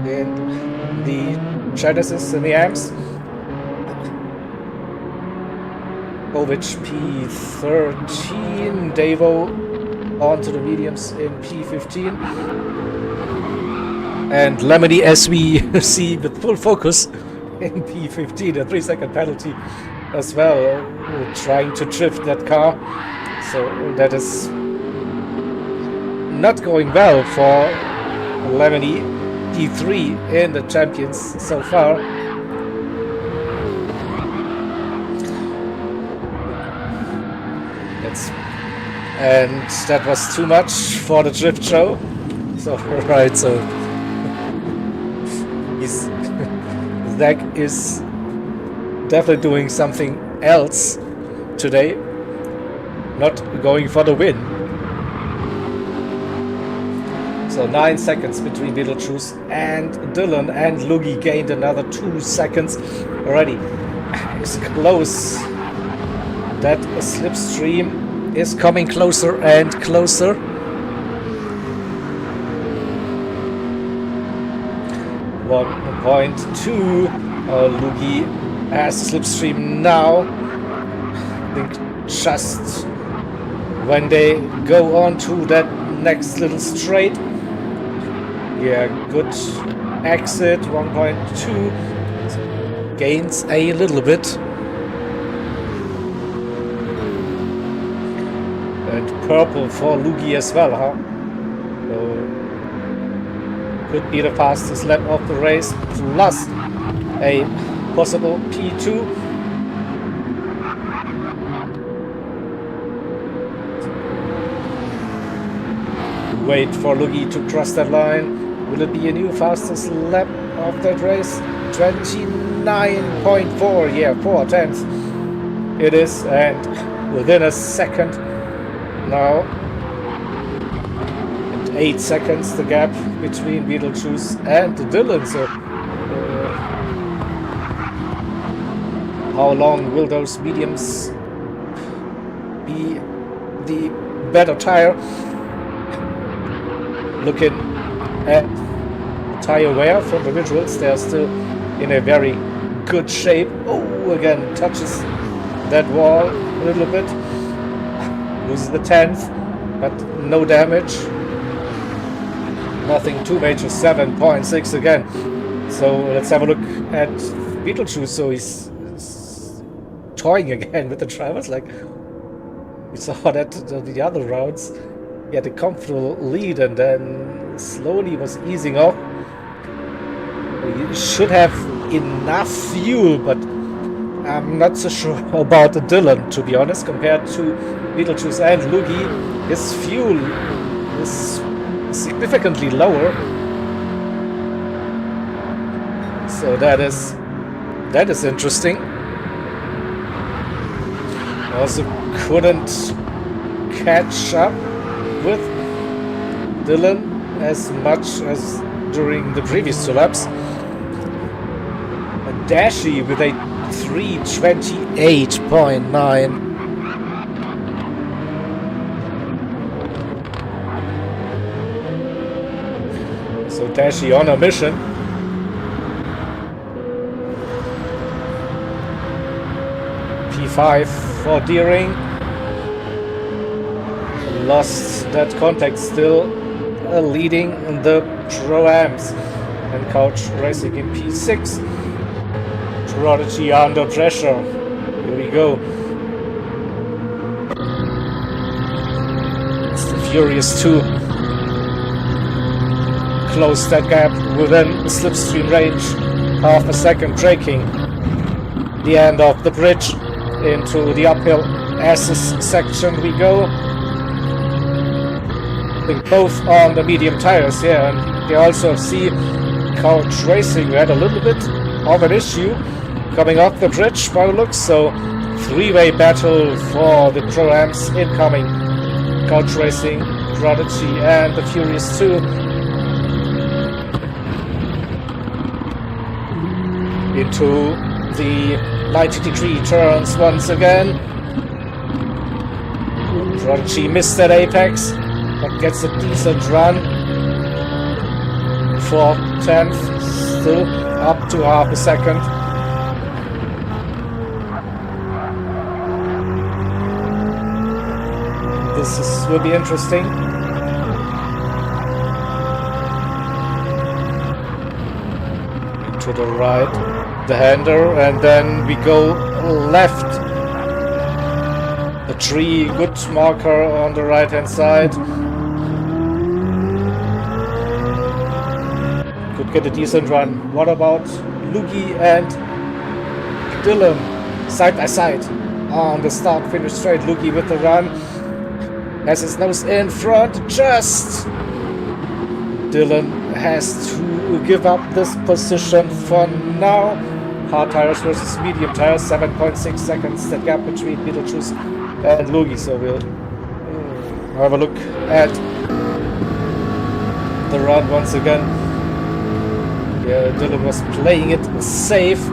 In the Genesis in the Amps. Kovic P13. Davo onto the mediums in P15. And Lemony, as we see with full focus, in P15, a 3-second penalty as well, trying to drift that car. So that is not going well for Lemony. P3 in the champions so far. And that was too much for the drift show. So right, so Zach is definitely doing something else today, not going for the win. So 9 seconds between Beetlejuice and Dylan, and Lugi gained another 2 seconds already. It's close. That slipstream is coming closer and closer. .2. Lugi has the slipstream now. I think just when they go on to that next little straight. Yeah, good exit. 1.2 gains a little bit. And purple for Lugi as well, huh? So could be the fastest lap of the race, plus a possible P2. wait for Lugi to cross that line. Will it be a new fastest lap of that race? 29.4, yeah, 4/10 it is, and within a second now, and 8 seconds the gap between Beetlejuice and Dylan. So how long will those mediums be the better tire? Looking at tire wear from the visuals, they are still in a very good shape. Oh, again touches that wall a little bit, loses the 10th, but no damage, nothing too major. 7.6 again. So let's have a look at Beetlejuice. So he's toying again with the drivers, like we saw that the other rounds. He had a comfortable lead and then slowly was easing off. He should have enough fuel, but I'm not so sure about Dylan, to be honest. Compared to Beetlejuice and Lugi, his fuel is significantly lower. So that is interesting. Also couldn't catch up with Dylan as much as during the previous two laps. And Dashi with a 3:28.9. So Dashi on a mission. P5 for Deering. Lost that contact, still leading the Pro-Ams. And Couch Racing in P6. Prodigy under pressure. Here we go. It's the Furious 2. Close that gap within slipstream range. Half a second, braking the end of the bridge into the uphill S's section we go. Both on the medium tires, yeah, and they also see Couch Racing had a little bit of an issue coming off the bridge by the looks, so three-way battle for the Pro-Ams incoming. Couch Racing, Prodigy and the Furious 2 into the 90-degree turns once again. Prodigy missed that apex, but gets a decent run for 10th, still up to half a second. Will be interesting. To the right, the hander, and then we go left. A tree, good marker on the right hand side. Could get a decent run. What about Lugi and Dylan side by side on the start finish straight? Lugi with the run, has his nose in front, just Dylan has to give up this position for now. Hard tires versus medium tires, 7.6 seconds, that gap between Beetlejuice and Lugi. So we'll have a look at the run once again. Yeah, Dylan was playing it safe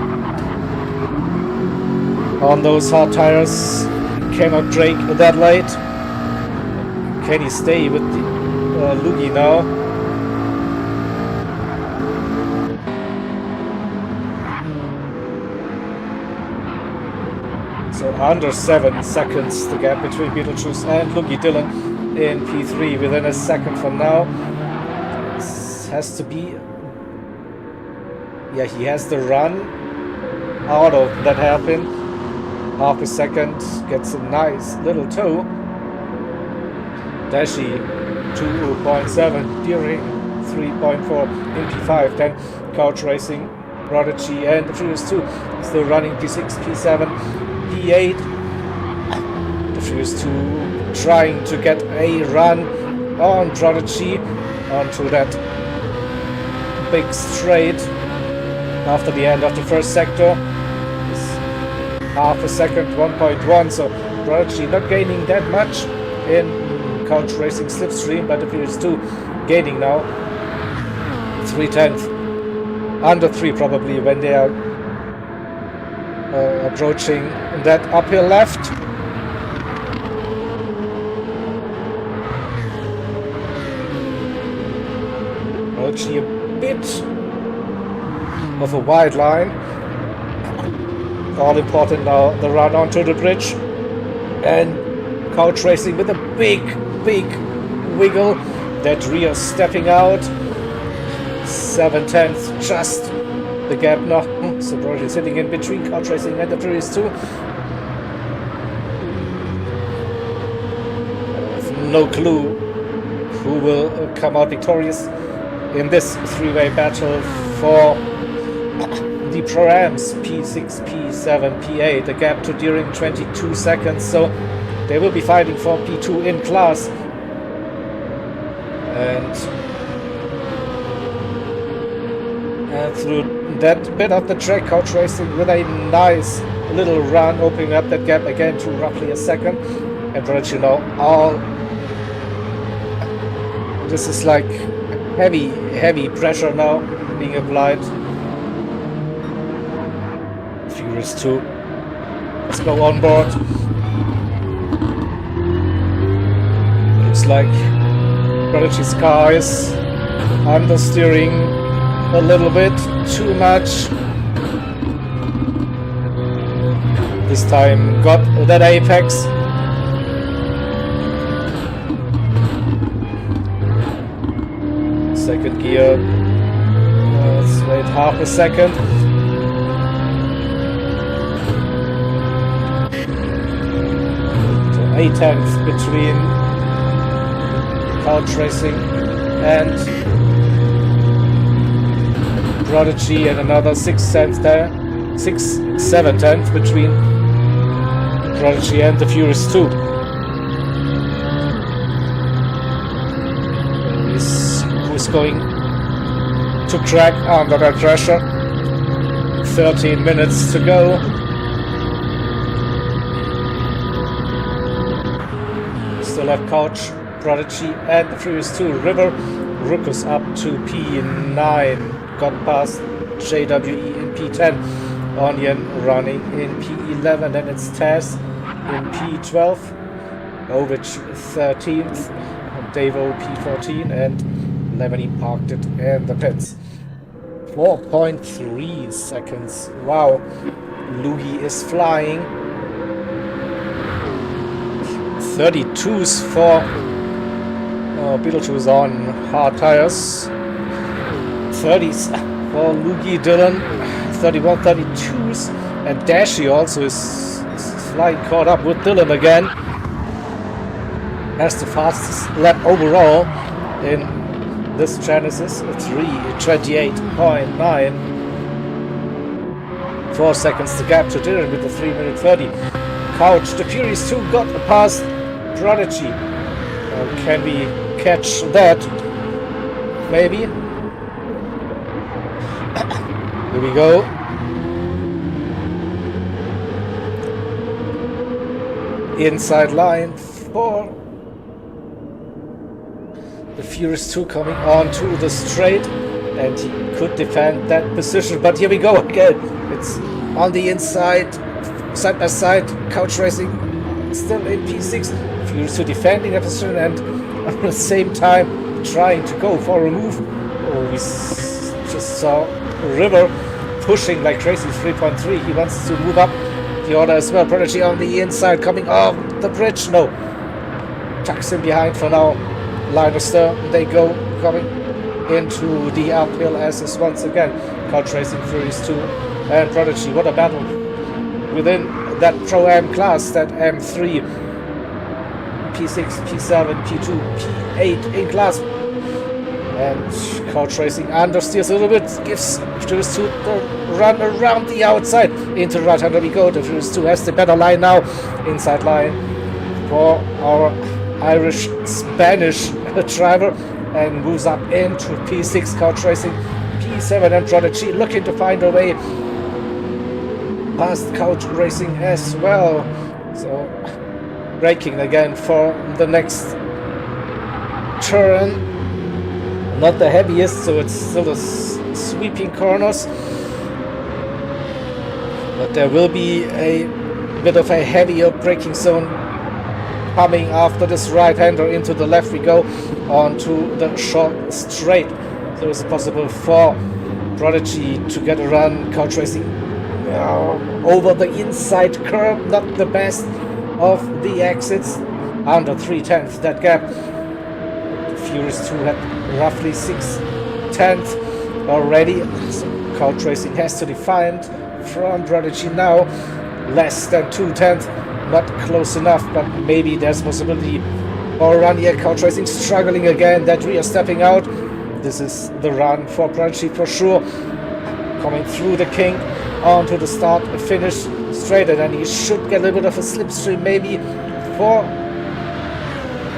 on those hard tires. Cannot brake that late. Can he stay with the Lugi now? So under 7 seconds the gap between Beetlejuice and Lugi. Dylan in P3 within a second from now. This has to be... Yeah, he has the run out of that hairpin. Half a second, gets a nice little toe. Dashi 2.7, Deering 3.4 in P5, then Couch Racing, Prodigy and the Furious 2 still running P6, P7, P8. The Furious 2 trying to get a run on Prodigy onto that big straight after the end of the first sector. Half a second, 1.1, so Prodigy not gaining that much in couch racing slipstream, but the Furious 2 gaining now 3/10, under 3 probably when they are approaching that uphill left. Prodigy a bit of a wide line. All important now, the run onto the bridge, and couch racing with a big wiggle. That rear stepping out. 7/10, just the gap now. So Prodigy sitting in between couch racing and the Furious 2. I have no clue who will come out victorious in this three-way battle for the Pro-Ams, P6, P7, P8, the gap to Deering 22 seconds, so they will be fighting for P2 in class. And through that bit of the track, couch racing with a nice little run, opening up that gap again to roughly a second. And Prodigy now all, this is like heavy pressure now being applied. Furious 2, let's go on board. Looks like Prodigy's car is understeering a little bit too much. This time got that apex. Second gear, let's wait half a second. 8/10 between couch racing and Prodigy, and another 6/10 there, 7/10 between Prodigy and the Furious 2. Who's going to crack under that pressure? 13 minutes to go. Still have couch, Prodigy and the Furious 2. River Ruckus up to P9. Got past JWE in P10. Onion running in P11. Then it's Taz in P12. Ovich 13th. Davo P14. And Lemony parked it in the pits. 4.3 seconds. Wow. Lugi is flying. 32s for Beetlejuice on hard tires. 30s for Lugi Dylan. 31, 32s. And Dashi also is flying, caught up with Dylan again. Has the fastest lap overall in this Genesis. 3:28.9. 4 seconds the gap to Dylan with the 3:30. Couch, the Furious 2 got past Prodigy. Can we catch that? Maybe. Here we go. Inside line for the Furious 2 coming on to the straight, and he could defend that position, but here we go again. It's on the inside, side by side, couch racing still in P6. Furious 2 defending that position and at the same time trying to go for a move. Oh, we just saw River pushing like crazy. 3.3. He wants to move up the order as well. Prodigy on the inside coming off the bridge. No. Tucks in behind for now. Linus there. They go coming into the uphill S's once again. Couch racing Furious 2 and Prodigy. What a battle within that Pro-Am class, that M3, P6, P7, P2, P8 in class. And couch racing understeers a little bit, gives Furious 2 the run around the outside. Into the right hand we go. The Furious 2 has the better line now. Inside line for our Irish Spanish driver and moves up into P6 Couch Racing. P7 and Prodigy looking to find a way past Couch Racing as well. So braking again for the next turn. Not the heaviest, so it's still a sweeping corners. But there will be a bit of a heavier braking zone coming after this right-hander. Into the left we go onto the short straight. So it's possible for Prodigy to get a run. Couch Racing over the inside curb, not the best of the exits. Under 3/10 that gap. Furious 2 had roughly 6/10 already. So Couch Racing has to defend from Prodigy now. Less than 2/10. Not close enough, but maybe there's possibility for a run here. Couch Racing struggling again. That rear stepping out. This is the run for Prodigy for sure. Coming through the kink onto the start finish straight, and then he should get a little bit of a slipstream maybe for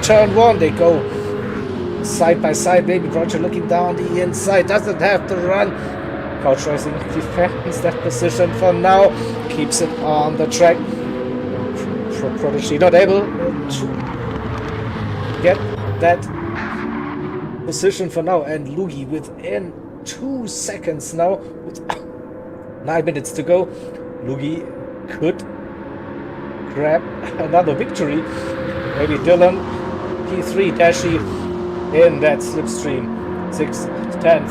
turn 1. They go side by side. Maybe Prodigy looking down the inside. Doesn't have to run. Couch Racing defends that position for now. Keeps it on the track. Prodigy not able to get that position for now, and Lugi within 2 seconds now with 9 minutes to go. Lugi could grab another victory. Maybe Dylan P3 Dashi in that slipstream 6/10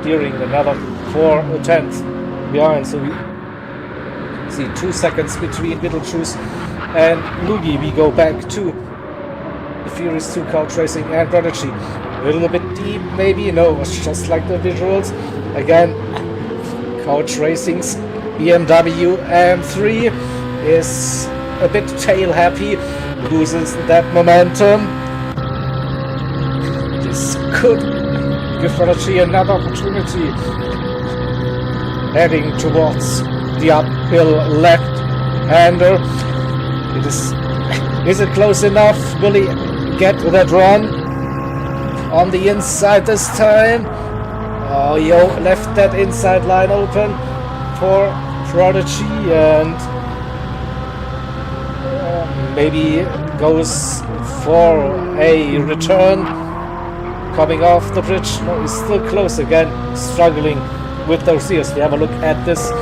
during another 4/10 behind. So we see 2 seconds between Beetlejuice and Lugi. We go back to the Furious 2 Couch Racing and Prodigy. A little bit deep maybe. No, it was just like the visuals. Again, Couch Racing's BMW M3 is a bit tail happy. Loses that momentum. This could give Prodigy another opportunity. Heading towards the uphill left-hander. Is it close enough? Will he get that run on the inside this time? Oh, yo, left that inside line open for Prodigy, and maybe goes for a return coming off the bridge. No, he's still close again, struggling with those ears. We have a look at this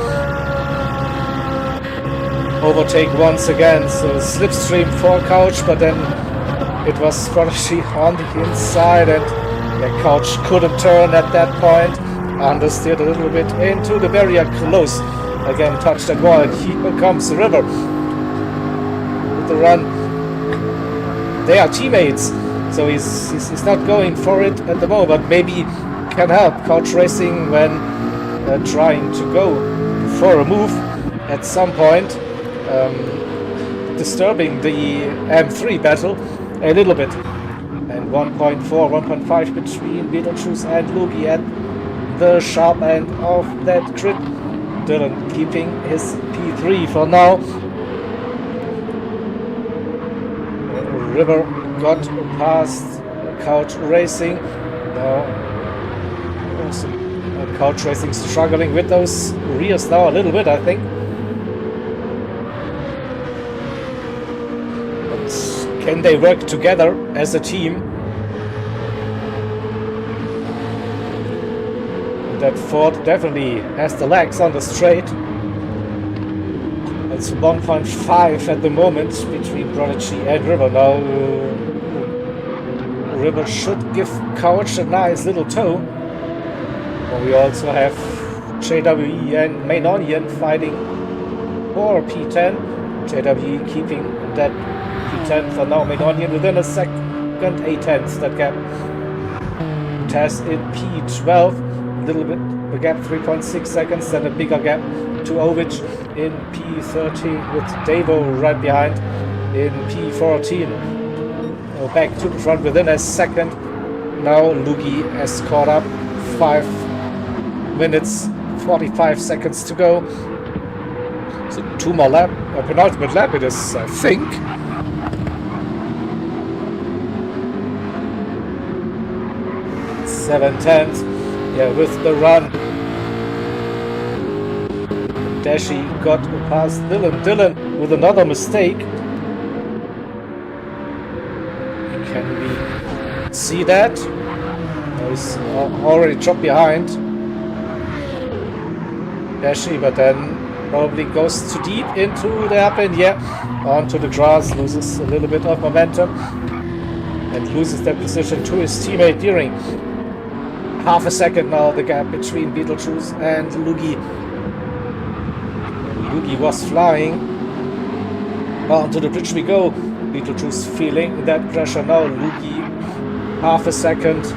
overtake once again. So slipstream for Couch, but then it was Prodigy on the inside, and the Couch couldn't turn at that point. Understeered a little bit into the barrier, close. Again, touched that wall, and here comes River with the run. They are teammates, so he's not going for it at the moment, but maybe can help Couch Racing when trying to go for a move at some point. Disturbing the M3 battle a little bit. And 1.4, 1.5 between Beetlejuice and Lugi at the sharp end of that grid. Dylan keeping his P3 for now. River got past Couch Racing. Now also, Couch Racing struggling with those rears now a little bit, I think. Can they work together as a team? That Ford definitely has the legs on the straight. It's 1.5 at the moment between Prodigy and River. Now River should give Couch a nice little tow. But we also have JWE and Main Onion fighting for P10. JWE keeping that P10 for now. Main Onion within a second, 8/10 that gap. Tess in P12, a little bit the gap, 3.6 seconds, then a bigger gap to Ovich in P13 with Davo right behind in P14. Back to the front within a second. Now Lugi has caught up. 5 minutes 45 seconds to go. So 2 more lap, a penultimate lap it is, I think. 7/10. Yeah, with the run. Dashi got past Dylan. Dylan with another mistake. Can we see that? No, he's already dropped behind Dashi, but then probably goes too deep into the hairpin. Yeah, onto the grass, loses a little bit of momentum and loses that position to his teammate Deering. Half a second now, the gap between Beetlejuice and Lugi. Lugi was flying. Onto the bridge we go. Beetlejuice feeling that pressure now. Lugi, half a second.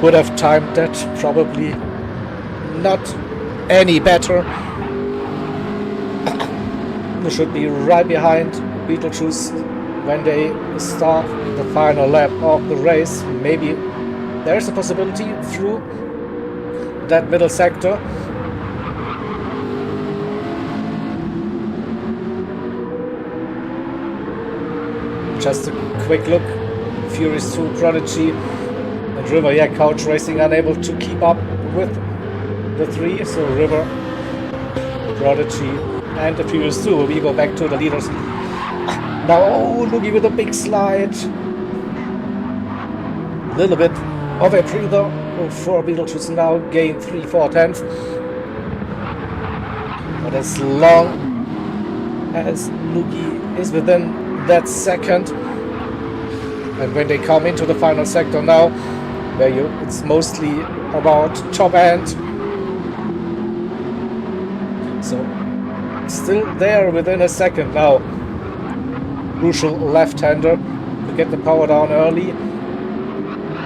Would have timed that probably not any better. We should be right behind Beetlejuice when they start the final lap of the race. Maybe there's a possibility through that middle sector. Just a quick look. Furious 2, Prodigy and River. Yeah, couch racing unable to keep up with the 3. So River, Prodigy and the Furious 2. We go back to the leaders. Now, oh, Lugi with a big slide. A little bit of a breather for Beetlejuice now. Gain 3/4. But as long as Lugi is within that second, and when they come into the final sector now, where it's mostly about top end, so still there within a second now. Crucial left-hander to get the power down early.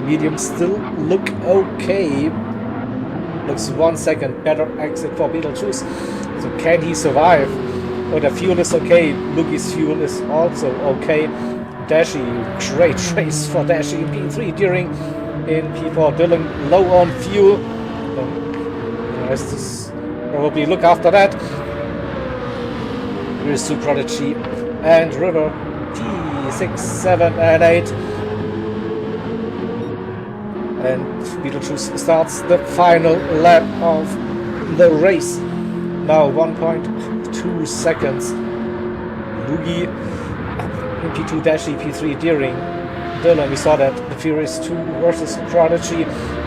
Medium still look okay. Looks 1 second better exit for Beetlejuice. So can he survive? Oh, the fuel is okay. Lugi's fuel is also okay. Dashi, great race for Dashi in P3. Deering in P4. Dylan low on fuel. The rest is probably look after that. Here's to Prodigy and River. P6, 7 and 8. And Beetlejuice starts the final lap of the race. Now 1.2 seconds. Lugi in P2, Dashi, P3, Deering. Dylan, we saw that. The Furious 2 versus Prodigy.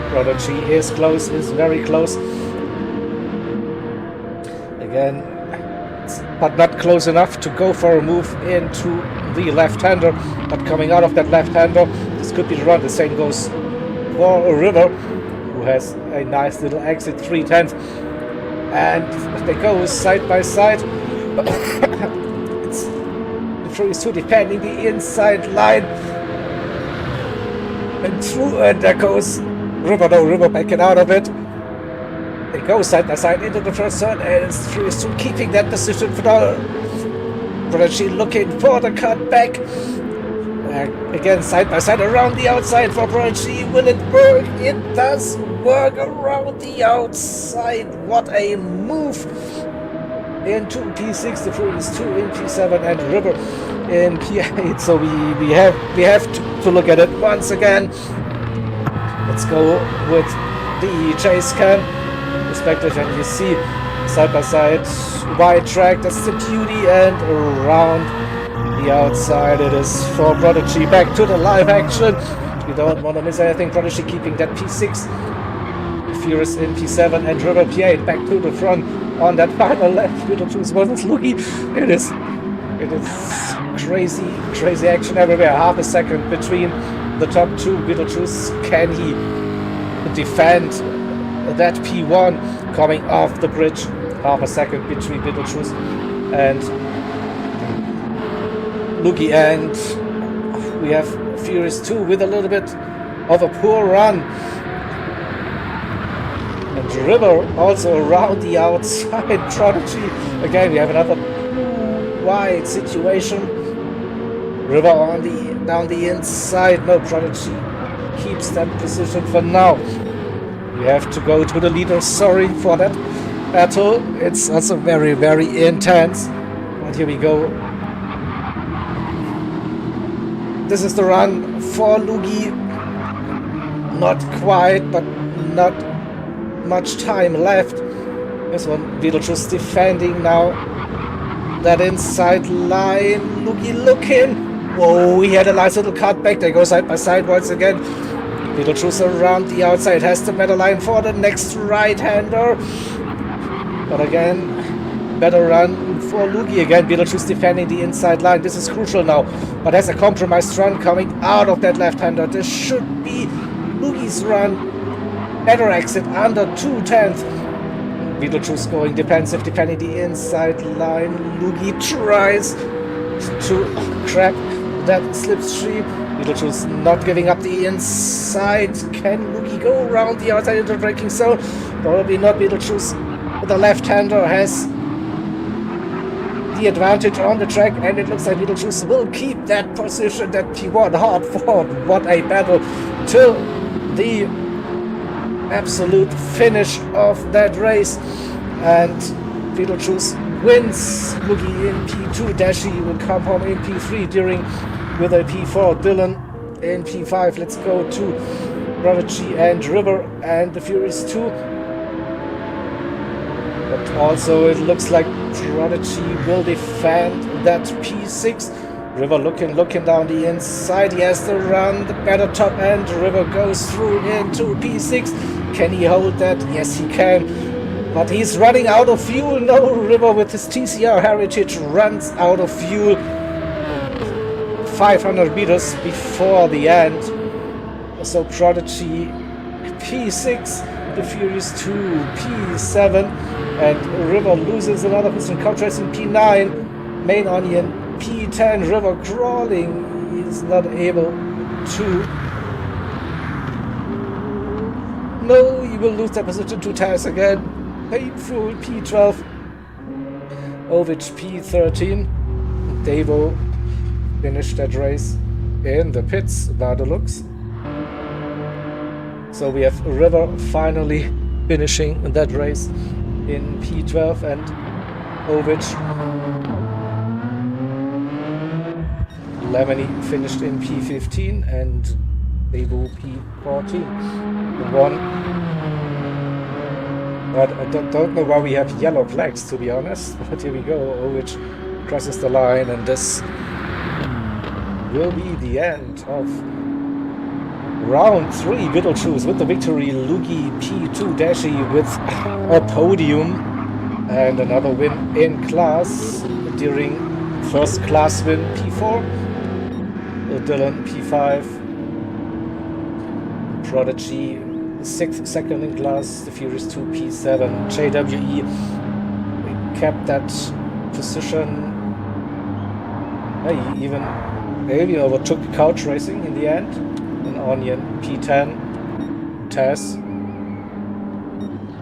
Prodigy is close, is very close. Again, but not close enough to go for a move into the left-hander. But coming out of that left-hander, this could be the run. The same goes for a River, who has a nice little exit 3/10. And they go side by side. It's the Furious 2 defending the inside line. And through, and there goes River. No, River backing out of it. They go side by side into the first turn, and it's Furious 2 keeping that position for now. Prodigy looking for the cut back. Again, side by side around the outside for Prodigy. Will it work? It does work around the outside. What a move! Into P6, the Furious 2 in P7, and River in P8. So we have to look at it once again. Let's go with the chase cam perspective, and you see side by side wide track. That's the beauty, and around the outside it is for Prodigy. Back to the live action. We don't want to miss anything. Prodigy keeping that P6. Furious in P7 and River P8 back to the front on that final left. Beetlejuice versus Lugi. It is crazy action everywhere. Half a second between the top two. Beetlejuice, can he defend that P1 coming off the bridge? Half a second between Beetlejuice and Lugi, and we have Furious 2 with a little bit of a poor run. And River also around the outside. Prodigy, again, we have another wide situation. River on down the inside. No, Prodigy keeps that position for now. We have to go to the leader. Sorry for that battle. It's also very, very intense. But here we go. This is the run for Lugi. Not quite, but not much time left. This one, Beetlejuice defending now. That inside line. Lugi looking. Whoa, he had a nice little cut back. They go side by side once again. Beetlejuice around the outside has the better line for the next right-hander. But again, better run for Lugi again. Beetlejuice defending the inside line. This is crucial now. But has a compromised run coming out of that left-hander. This should be Lugi's run. Better exit under 2/10. Beetlejuice going defensive, defending the inside line. Lugi tries to grab that slipstream. Beetlejuice not giving up the inside. Can Lugi go around the outside into the braking zone? Probably not. Beetlejuice, the left-hander, has the advantage on the track, and it looks like Beetlejuice will keep that position that he won hard for. What a battle till the absolute finish of that race, and Beetlejuice wins. Lugi in P2, Dashi will come home in P3, during with a P4, Dylan in P5. Let's go to Prodigy and River and the Furies 2. But also it looks like Prodigy will defend that P6. River looking down the inside. He has to run the better top end. River goes through into P6. Can he hold that? Yes, he can. But he's running out of fuel. No, River with his TCR heritage runs out of fuel 500 meters before the end. So Prodigy P6, the Furies 2 P7, and River loses another position. Contrast in P9, Main Onion P10, River crawling. He's not able to. No, he will lose that position to TEC again. Painful. P12. Ovic P13. Devo finished that race in the pits by the looks. So we have River finally finishing that race in P12, and Ovic Lemony finished in P15, and Devo P14. But I don't know why we have yellow flags, to be honest. But here we go. Ovic crosses the line, and this will be the end of round 3. Beetlejuice with the victory. Lugi P2, Dashi with a podium and another win in class during first class win P4. Dylan P5. Prodigy 6th, second in class. The Furies 2 P7. JWE kept that position. He even maybe overtook Couch Racing in the end. An Onion P10. TEC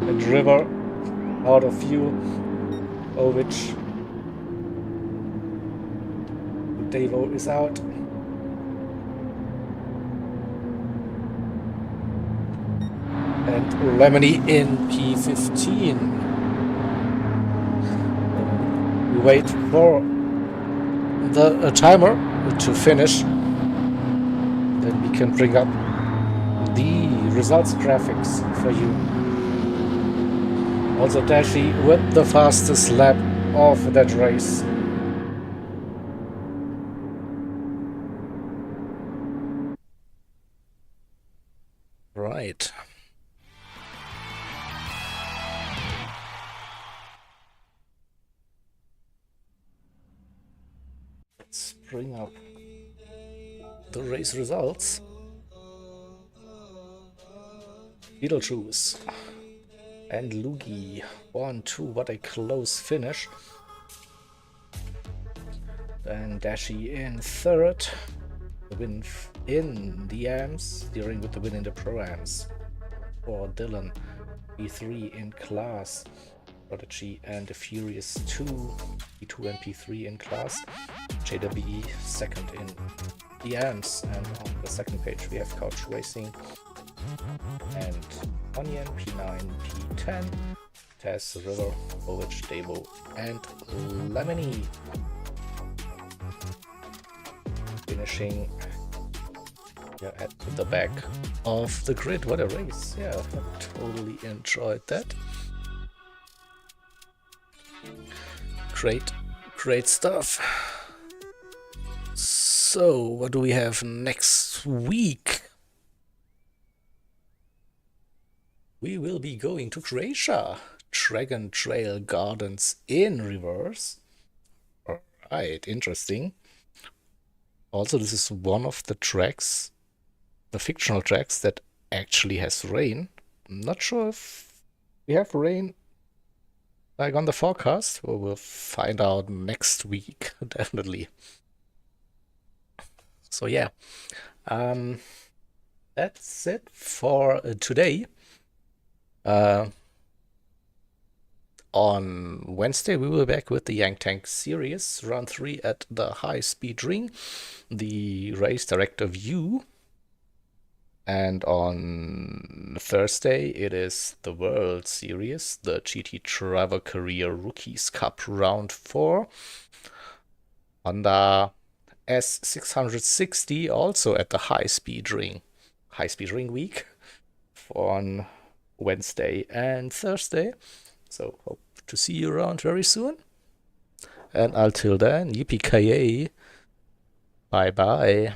and River out of fuel. Ovic. Devo is out. And Lemony in P15. We wait for the timer to finish. Then we can bring up the results graphics for you. Also Dashi with the fastest lap of that race. Right. Let's bring up the race results. Beetlejuice and Lugi 1-2. What a close finish. Then Dashi in third. The win in the AMs, steering with the win in the Pro-Ams. For Dylan, P3 in class. Prodigy and the Furious 2, P2 and P3 in class. JWE second in the AMs, and on the second page we have Couch Racing and Onion P9, P10, TEC, River, Ovic, Devo, and Lemony finishing Yeah, at the back of the grid. What a race. Yeah, I totally enjoyed that. Great stuff. So, what do we have next week? We will be going to Croatia. Dragon Trail Gardens in reverse. Alright, interesting. Also, this is one of the tracks, the fictional tracks, that actually has rain. I'm not sure if we have rain like on the forecast. Well, we'll find out next week, definitely. So yeah, um, that's it for today. On Wednesday, we will be back with the Yang Tank series, round 3 at the high speed ring, the race director view. And on Thursday, it is the World Series, the GT Driver Career Rookies Cup round 4. Honda S660 also at the high speed ring week on Wednesday and Thursday. So hope to see you around very soon. And until then, yippee-ki-yay. Bye bye.